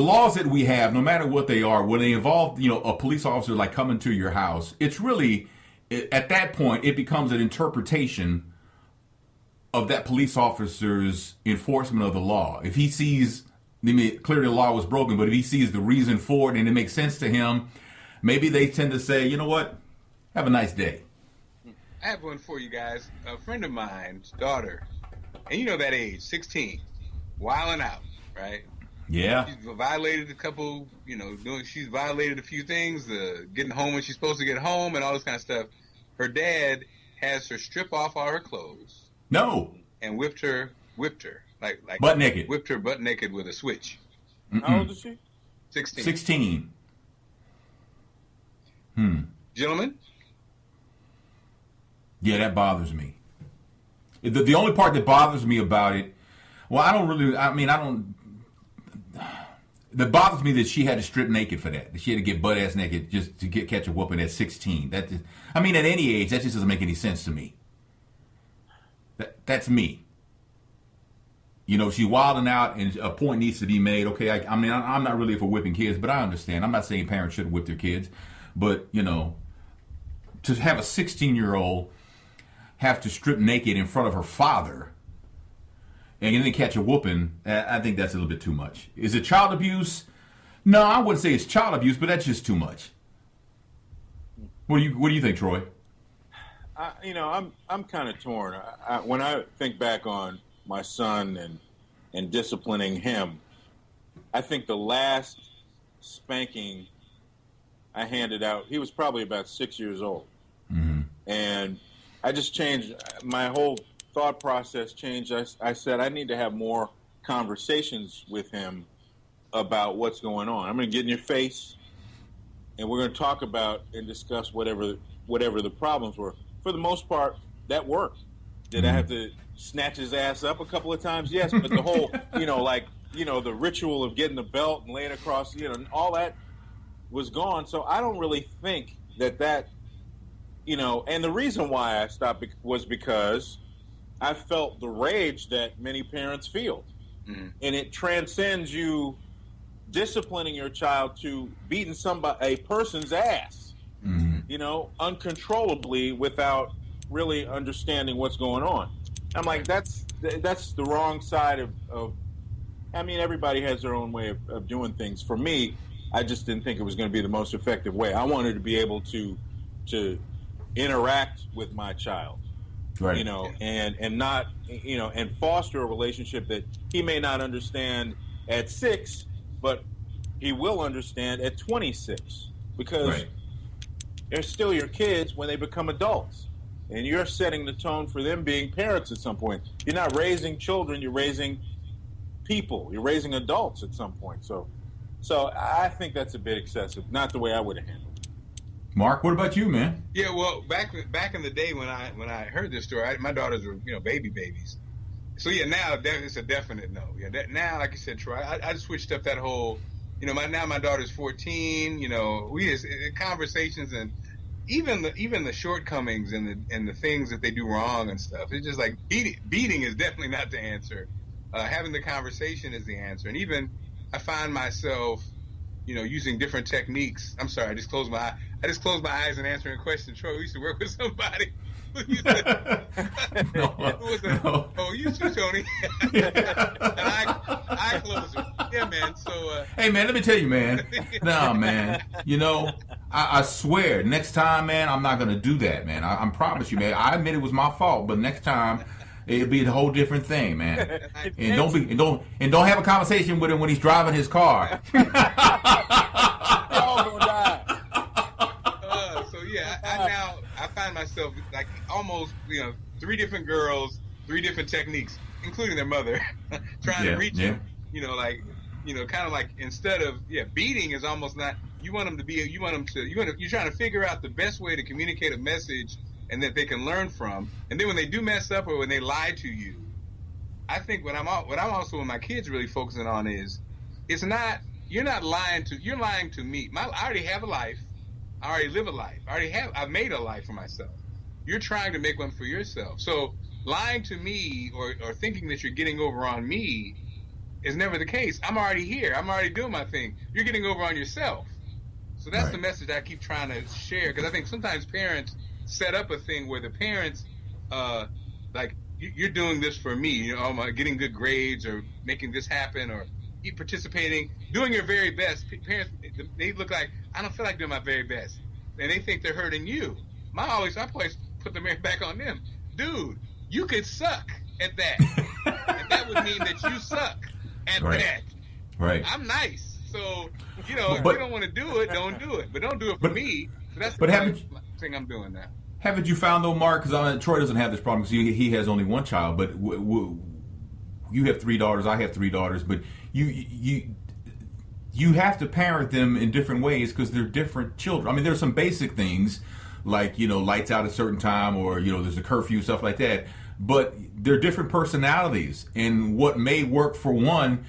laws that we have, no matter what they are, when they involve, you know, a police officer like coming to your house, it's really, at that point, it becomes an interpretation of that police officer's enforcement of the law. If he sees, clearly the law was broken, but if he sees the reason for it and it makes sense to him, maybe they tend to say, you know what, have a nice day. I have one for you guys. A friend of mine's daughter, and you know that age, 16, wilding out, right? Yeah. She's violated a couple, she's violated a few things, getting home when she's supposed to get home and all this kind of stuff. Her dad has her strip off all her clothes. No. And whipped her, like butt naked. Whipped her butt naked with a switch. How old is she? 16. 16. Gentlemen? Yeah, that bothers me. The only part that bothers me about it, that bothers me that she had to strip naked for that. That she had to get butt ass naked just to catch a whooping at 16. At any age, that just doesn't make any sense to me. That's me. You know, she's wilding out, and a point needs to be made. Okay, I'm not really for whipping kids, but I understand. I'm not saying parents shouldn't whip their kids, but you know, to have a 16-year-old have to strip naked in front of her father and then catch a whooping, I think that's a little bit too much. Is it child abuse? No, I wouldn't say it's child abuse, but that's just too much. What do you think, Troy? I'm kind of torn. When I think back on my son and disciplining him, I think the last spanking I handed out, he was probably about 6 years old. Mm-hmm. And I just changed, my whole thought process changed. I said I need to have more conversations with him about what's going on. I'm going to get in your face. and we're going to talk about and discuss whatever the problems were. For the most part, that worked. Did I have to snatch his ass up a couple of times? Yes, but the whole, the ritual of getting the belt and laying across, and all that was gone. So I don't really think that, and the reason why I stopped was because I felt the rage that many parents feel. Mm-hmm. And it transcends you disciplining your child to beating a person's ass, uncontrollably without really understanding what's going on. I'm like, that's the wrong side of I mean, everybody has their own way of doing things. For me, I just didn't think it was going to be the most effective way. I wanted to be able to interact with my child, right. And not, and foster a relationship that he may not understand at 6, but he will understand at 26, because they're still your kids when they become adults. And you're setting the tone for them being parents at some point. You're not raising children, you're raising people. You're raising adults at some point. So I think that's a bit excessive. Not the way I would have handled it. Mark, what about you, man? Yeah, well, back in the day when I heard this story, my daughters were babies. So yeah, now it's a definite no. Yeah, now, like I said, Troy, I switched up that whole. My daughter's 14. We just conversations and even the shortcomings and the things that they do wrong and stuff. It's just like beating is definitely not the answer. Having the conversation is the answer. And even I find myself, using different techniques. I'm sorry, I just closed my eyes and answering a question. Troy, we used to work with somebody who said, no. Oh, you too, Tony. And I closed it. Yeah, man. So hey, man, let me tell you, man. Nah, man. I swear, next time, man, I'm not gonna do that, man. I promise you, man. I admit it was my fault, but next time it'll be a whole different thing, man. And don't have a conversation with him when he's driving his car. I find myself like almost 3 different girls, 3 different techniques, including their mother, trying to reach them. Kind of like instead of beating is almost not. You're trying to figure out the best way to communicate a message and that they can learn from. And then when they do mess up or when they lie to you, I think what I'm also with my kids really focusing on is you're lying to me. I already have a life. I already live a life. I've made a life for myself. You're trying to make one for yourself. So lying to me or thinking that you're getting over on me is never the case. I'm already here. I'm already doing my thing. You're getting over on yourself. So that's the message I keep trying to share, because I think sometimes parents set up a thing where the parents, like, you're doing this for me, getting good grades or making this happen or participating, doing your very best. Parents, they look like, I don't feel like doing my very best. And they think they're hurting you. I always put the mirror back on them. Dude, you could suck at that. And that would mean that you suck at that. Right. I'm nice. So, if you don't want to do it, don't do it. But don't do it for me. So that's the thing I'm doing now. Haven't you found, though, Mark, because Troy doesn't have this problem because he has only one child, but you have 3 daughters, I have 3 daughters, but you have to parent them in different ways because they're different children. I mean, there's some basic things like, lights out at a certain time or, there's a curfew, stuff like that, but they're different personalities, and what may work for one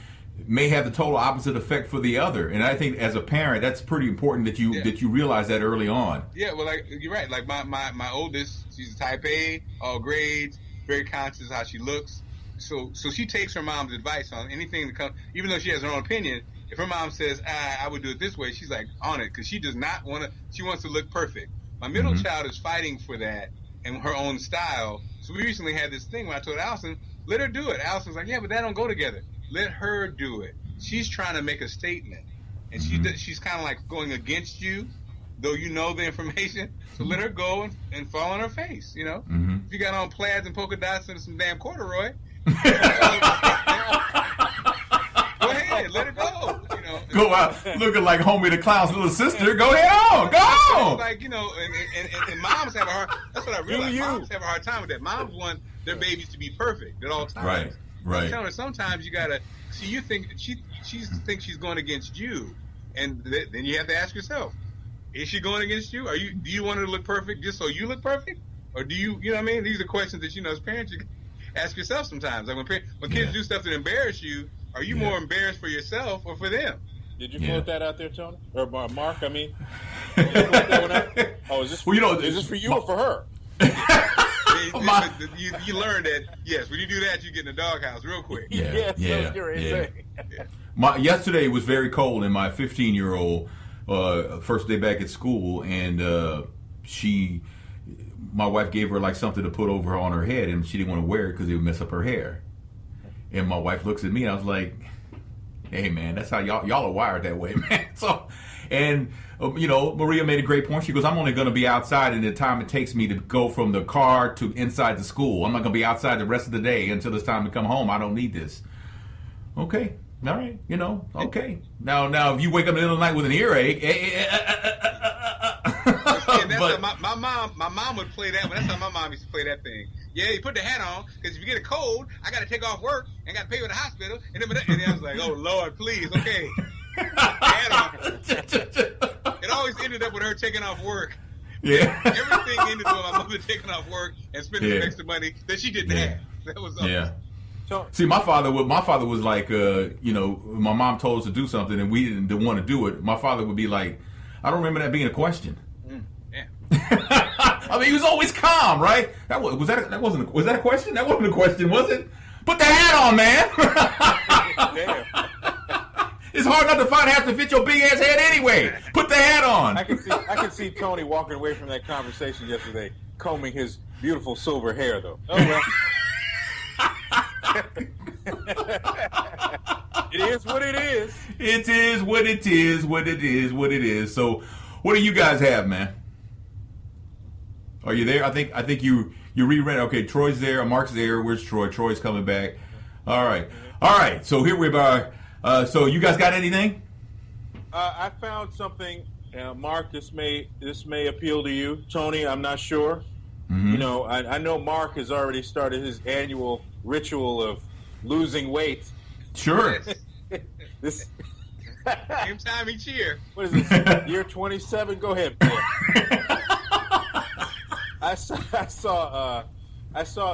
may have the total opposite effect for the other. And I think as a parent, that's pretty important that you realize that early on. Yeah, well, like you're right. Like my oldest, she's a type A, all grades, very conscious of how she looks. So she takes her mom's advice on anything that comes, even though she has her own opinion. If her mom says, I would do it this way, she's like on it because she does not want to. She wants to look perfect. My middle child is fighting for that and her own style. So we recently had this thing where I told Allison, let her do it. Allison's like, yeah, but that don't go together. Let her do it. She's trying to make a statement, and she's kind of like going against you, though you know the information. So let her go and fall on her face. If you got on plaids and polka dots and some damn corduroy, go ahead, let her go. Go out looking like Homie the Clown's little sister. Go ahead on, go. Like and moms have a hard. That's what I realized. Moms have a hard time with that. Moms want their babies to be perfect at all times. Right. I'm telling her sometimes you gotta see. You think she thinks she's going against you, and then you have to ask yourself, Is she going against you? Do you want her to look perfect just so you look perfect? Or do you know what I mean? These are questions that, as parents, you ask yourself sometimes. Like when kids do stuff that embarrass you, are you more embarrassed for yourself or for them? Did you float that out there, Tony? Or Mark, I mean? Did you float that one out? Oh, is this for you or for her? You learn that, yes, when you do that, you get in the doghouse real quick. Yesterday was very cold, and my 15-year-old first day back at school, and my wife gave her like something to put over on her head, and she didn't want to wear it because it would mess up her hair. And my wife looks at me, and I was like, "Hey, man, that's how y'all are wired that way, man." So, and Maria made a great point. She goes, "I'm only going to be outside in the time it takes me to go from the car to inside the school. I'm not going to be outside the rest of the day until it's time to come home. I don't need this." Okay. All right, okay. Now, if you wake up in the middle of the night with an earache, my mom would play that one. That's how my mom used to play that thing. Yeah, you put the hat on because if you get a cold, I got to take off work and got to pay for the hospital. And then I was like, "Oh Lord, please, okay." Hat on. It always ended up with her taking off work. Yeah. Everything ended with my mother taking off work and spending some extra money that she didn't have. That was awesome. Yeah. See, my father was like, my mom told us to do something and we didn't want to do it. My father would be like, "I don't remember that being a question." Yeah. I mean, he was always calm, right? Was that a question? That wasn't a question, was it? Put the hat on, man. Damn. It's hard not to find a hat to fit your big ass head anyway. Put the hat on. I can see Tony walking away from that conversation yesterday, combing his beautiful silver hair, though. Oh well. It is what it is. It is what it is. What it is. What it is. So, what do you guys have, man? Are you there? I think you reread. Okay, Troy's there. Mark's there. Where's Troy? Troy's coming back. All right. So here we are. So you guys got anything? I found something, Mark. This may appeal to you, Tony. I'm not sure. Mm-hmm. I know Mark has already started his annual ritual of losing weight. Sure. This same time each year. What is this? Year 27? Go ahead, Bill. I saw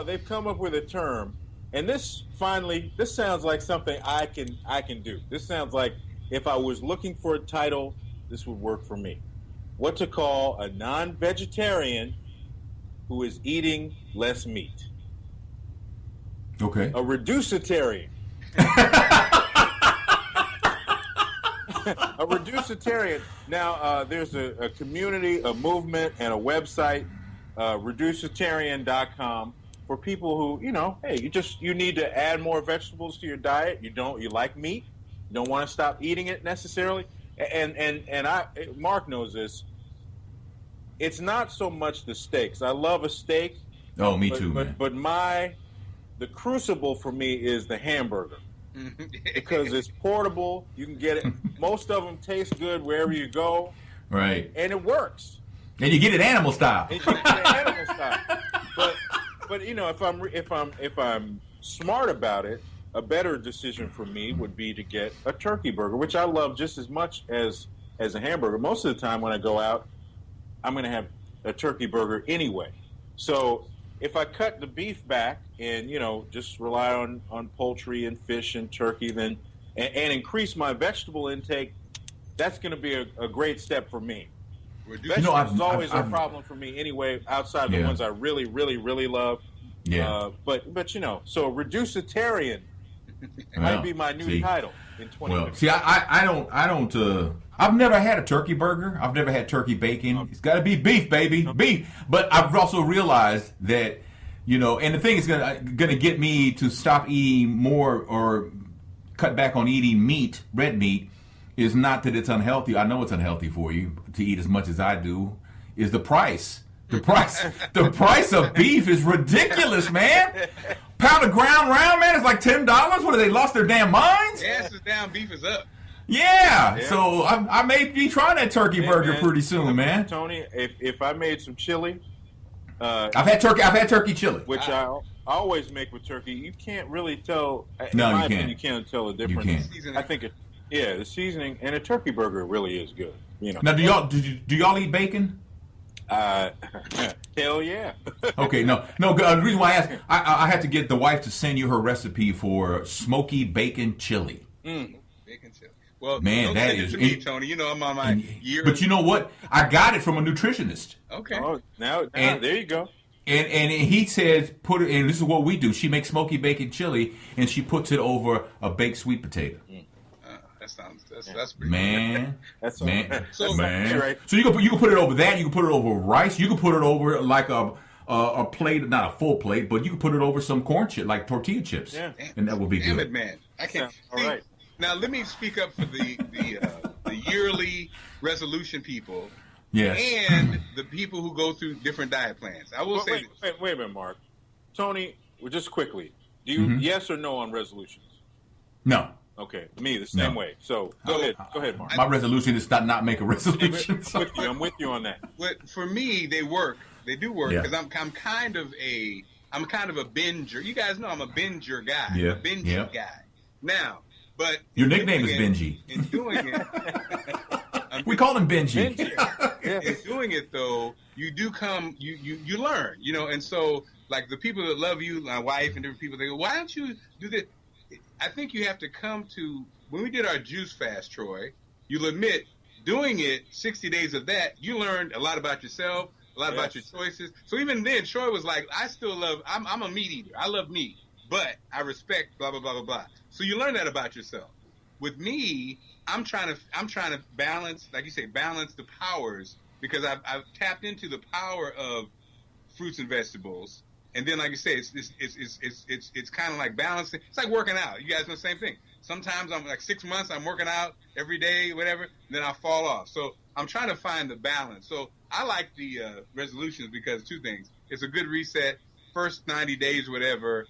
they've come up with a term, and this sounds like something I can do. This sounds like if I was looking for a title, this would work for me. What to call a non-vegetarian who is eating less meat. Okay. A reducitarian. A reducitarian. Now, there's a community, a movement, and a website, reducitarian.com, for people who, hey, you need to add more vegetables to your diet. You like meat. You don't want to stop eating it necessarily. And Mark knows this. It's not so much the steaks. I love a steak. Oh, me too, man. But the crucible for me is the hamburger. Because it's portable. You can get it. Most of them taste good wherever you go. Right. And it works. And you get it animal style. But if I'm smart about it, a better decision for me would be to get a turkey burger, which I love just as much as a hamburger. Most of the time when I go out, I'm going to have a turkey burger anyway. So if I cut the beef back and, just rely on poultry and fish and turkey, then and increase my vegetable intake, that's going to be a great step for me. Vegetables is always a problem for me anyway, outside the ones I really, really, really love. Yeah. But so reducitarian might be my new title in 2020. Well, see, I don't. I've never had a turkey burger. I've never had turkey bacon. It's got to be beef, baby, beef. But I've also realized that, and the thing is gonna get me to stop eating more or cut back on eating meat, red meat, is not that it's unhealthy. I know it's unhealthy for you to eat as much as I do. Is the price. The price of beef is ridiculous, man. Pound of ground round, man, it's like $10. What, have they lost their damn minds? Gas is down, beef is up. Yeah. So I may be trying that turkey burger pretty soon, man. Tony, if I made some chili, I've had turkey chili, which I always make with turkey. You can't really tell. No, you can't tell the difference. You can't. Yeah, the seasoning and a turkey burger really is good. You know. Now, do y'all eat bacon? Hell yeah. Okay, no. The reason why I asked, I had to get the wife to send you her recipe for smoky bacon chili. Bacon chili. Well, Man, don't that send it is to me, Tony. You know I'm on my year. But you know what? I got it from a nutritionist. Okay. Oh, now And- there you go. And he says put it, and this is what we do. She makes smoky bacon chili, and she puts it over a baked sweet potato. That's pretty Man, That's man, So- man. Right. So you can put it over that. You can put it over rice. You can put it over like a plate, not a full plate, but you can put it over some corn chip, like tortilla chips, Yeah. and that would be Damn good. it, man. I can't. All See, right. Now let me speak up for the yearly resolution people Yes. and the people who go through different diet plans. I will say Wait a minute, Mark. Tony, well, just quickly, do you Mm-hmm. yes or no on resolutions? No. Okay, me the same No. way. So go ahead, Mark. My resolution is to not make a resolution. I'm with you on that. But for me, they work. They do work Yeah. because I'm kind of a binger. You guys know I'm a binger guy. Yeah. I'm a binge Yeah. guy. Now, but Your in nickname doing is it- Benji. In doing it, We call him Benji. in doing it though, you do come, you learn, you know, and so like the people that love you, my wife and different people, they go, why don't you do this? I think you have to come to, when we did our juice fast, Troy, you'll admit doing it 60 days of that, you learned a lot about yourself, a lot about your choices. So even then, Troy was like, I still love, I'm a meat eater. I love meat, but I respect blah, blah, blah, blah, blah. So you learn that about yourself. With me, I'm trying to balance, like you say, balance the powers because I've tapped into the power of fruits and vegetables. And then, like you say, it's kind of like balancing. It's like working out. You guys know the same thing. Sometimes I'm like 6 months, I'm working out every day, whatever, and then I fall off. So I'm trying to find the balance. So I like the resolutions because two things. It's a good reset. First 90 days, whatever,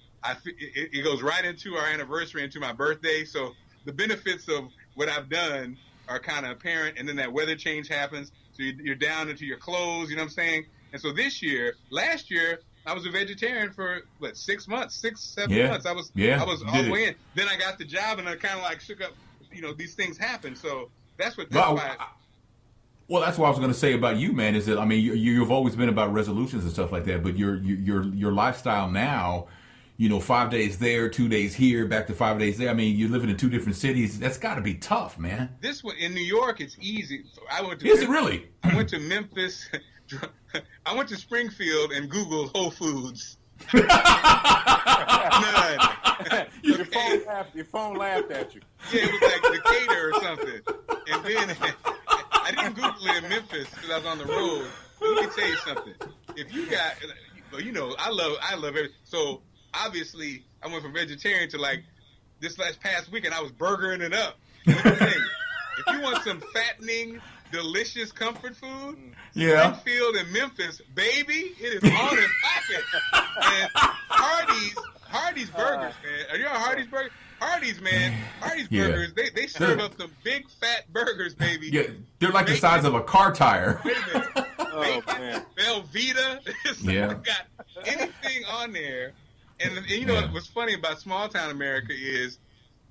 it goes right into our anniversary, into my birthday. So the benefits of what I've done are kind of apparent. And then that weather change happens. So you're down into your clothes, you know what I'm saying? And so last year, I was a vegetarian for 6 months, 7 months. I was all the way in. Then I got the job and I kind of like shook up, you know, these things happen. So that's why. Well, that's what I was going to say about you, man. Is that I mean, you've always been about resolutions and stuff like that, but your lifestyle now, you know, 5 days there, 2 days here, back to 5 days there. I mean, you're living in two different cities. That's got to be tough, man. This one in New York, it's easy. Is it really? I went to Memphis. I went to Springfield and Googled Whole Foods. None. Your phone laughed at you. Yeah, it was like Decatur or something. And then I didn't Google it in Memphis because I was on the road. But let me tell you something. If you got, you know, I love everything. So obviously, I went from vegetarian to like this past weekend. I was burgering it up. And let me tell you, if you want some fattening, delicious comfort food, Yeah. Springfield and Memphis, baby, it is on and popping. And Hardees burgers, man. Are you on Hardees burgers? Hardees, man. Hardees burgers, they serve up some big fat burgers, baby. Yeah, they're like the size of a car tire. Wait a minute. Oh, man. Velveeta. Yeah. Got anything on there. And you know what's funny about small town America is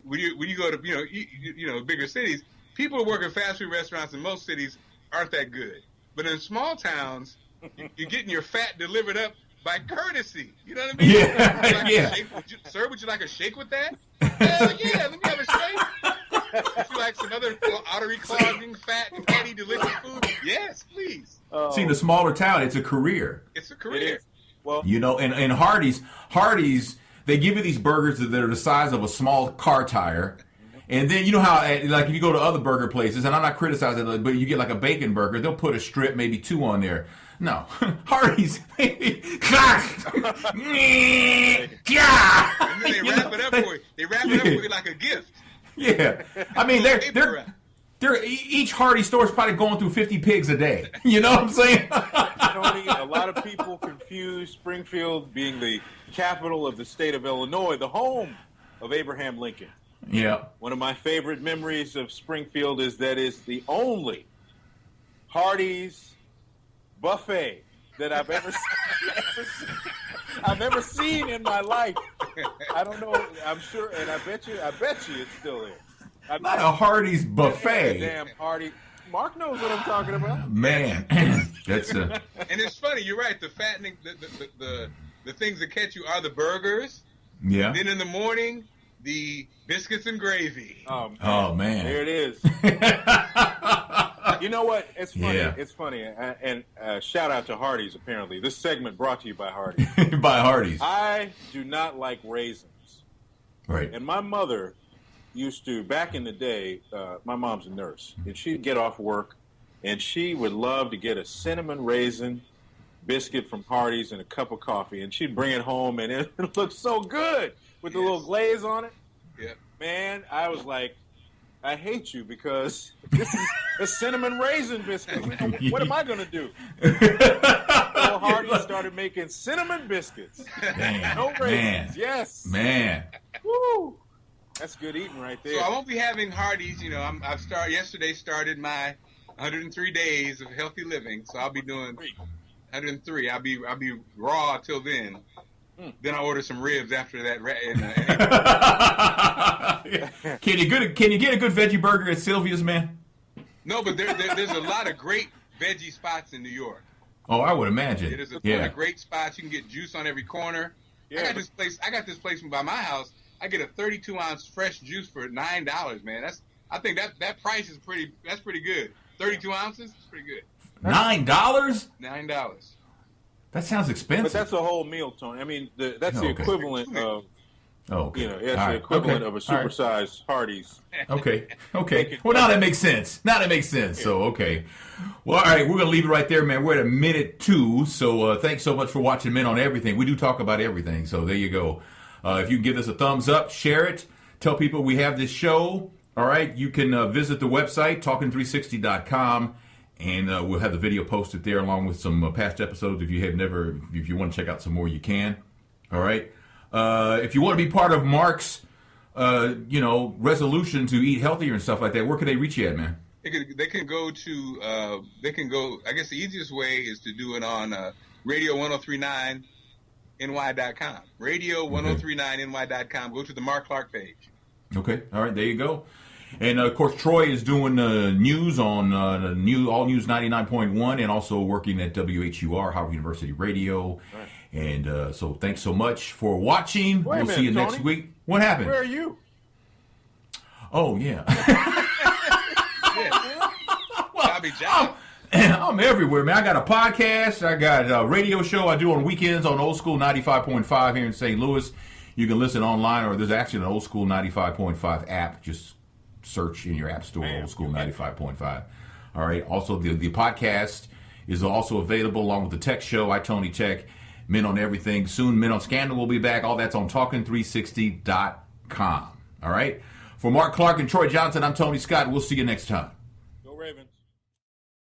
when you go to you know bigger cities, people who work in fast food restaurants in most cities aren't that good. But in small towns, you're getting your fat delivered up by courtesy. You know what I mean? Yeah, Would you like yeah. a shake? Sir, would you like a shake with that? Hell yeah, let me have a shake. Would you like some other artery clogging, fatty, delicious food? Yes, please. See, in the smaller town, it's a career. It's a It career. is. Well, You know, and Hardees, they give you these burgers that are the size of a small car tire. And then you know how, like, if you go to other burger places, and I'm not criticizing it, but you get like a bacon burger, they'll put a strip, maybe two on there. No, Hardees, And then they wrap it up for you. They wrap it up for you like a gift. Yeah, I mean they're each Hardee's store is probably going through 50 pigs a day. You know what I'm saying? Tony, a lot of people confuse Springfield being the capital of the state of Illinois, the home of Abraham Lincoln. Yeah. One of my favorite memories of Springfield is that is the only Hardee's buffet that I've ever seen in my life. I don't know. I'm sure, and I bet you it's still there. Not a Hardees buffet. Damn Hardy. Mark knows what I'm talking about. Man, that's And it's funny. You're right. The fattening, the things that catch you are the burgers. yeah. Then in the morning, the biscuits and gravy. Oh man, There it is. You know what? It's funny. Yeah. It's funny. And shout out to Hardees, apparently. This segment brought to you by Hardees. by Hardees. I do not like raisins. Right. And my mother used to, back in the day, my mom's a nurse, and she'd get off work, and she would love to get a cinnamon raisin biscuit from Hardees and a cup of coffee, and she'd bring it home, and it looked so good with the little glaze on it. Yeah. Man, I was like, I hate you because this is a cinnamon raisin biscuit. What am I going to do? So Hardees started making cinnamon biscuits. Man, No raisins. man, Yes. man. Woo. That's good eating right there. So I won't be having Hardees. You know, yesterday started my 103 days of healthy living. So I'll be doing 103. I'll be raw till then. Then I'll order some ribs after that. Can you get a good veggie burger at Sylvia's, man? No, but there's a lot of great veggie spots in New York. Oh, I would imagine. There's a ton of great spots. You can get juice on every corner. Yeah. I got this place by my house. I get a 32-ounce fresh juice for $9, man. I think that price is pretty good. 32 ounces, it's pretty good. $9? $9. That sounds expensive. But that's a whole meal, Tony. I mean, that's the equivalent of, okay. it's the equivalent of a supersized Hardees. Okay. Well, now that makes sense. So, okay. Well, all right, we're going to leave it right there, man. We're at 1:02, so thanks so much for watching Men on Everything. We do talk about everything, so there you go. If you can give us a thumbs up, share it, tell people we have this show. All right, you can visit the website, talking360.com, and we'll have the video posted there along with some past episodes. If you want to check out some more, you can. All right. If you want to be part of Mark's, resolution to eat healthier and stuff like that, where can they reach you at, man? They can go. I guess the easiest way is to do it on radio1039ny.com. Radio1039ny.com. Go to the Mark Clark page. Okay. All right. There you go. And of course, Troy is doing news on All News 99.1 and also working at WHUR, Howard University Radio. Right. And so thanks so much for watching. We'll see you next week. What happened? Where are you? Oh, yeah. Well, I'm everywhere, man. I got a podcast. I got a radio show I do on weekends on Old School 95.5 here in St. Louis. You can listen online, or there's actually an Old School 95.5 app. Just search in your app store, Old School 95.5. All right. Also, the podcast is also available along with the tech show, Tony Tech, Men on Everything. Soon, Men on Scandal will be back. All that's on talking360.com. All right. For Mark Clark and Troy Johnson, I'm Tony Scott. We'll see you next time. Go Ravens.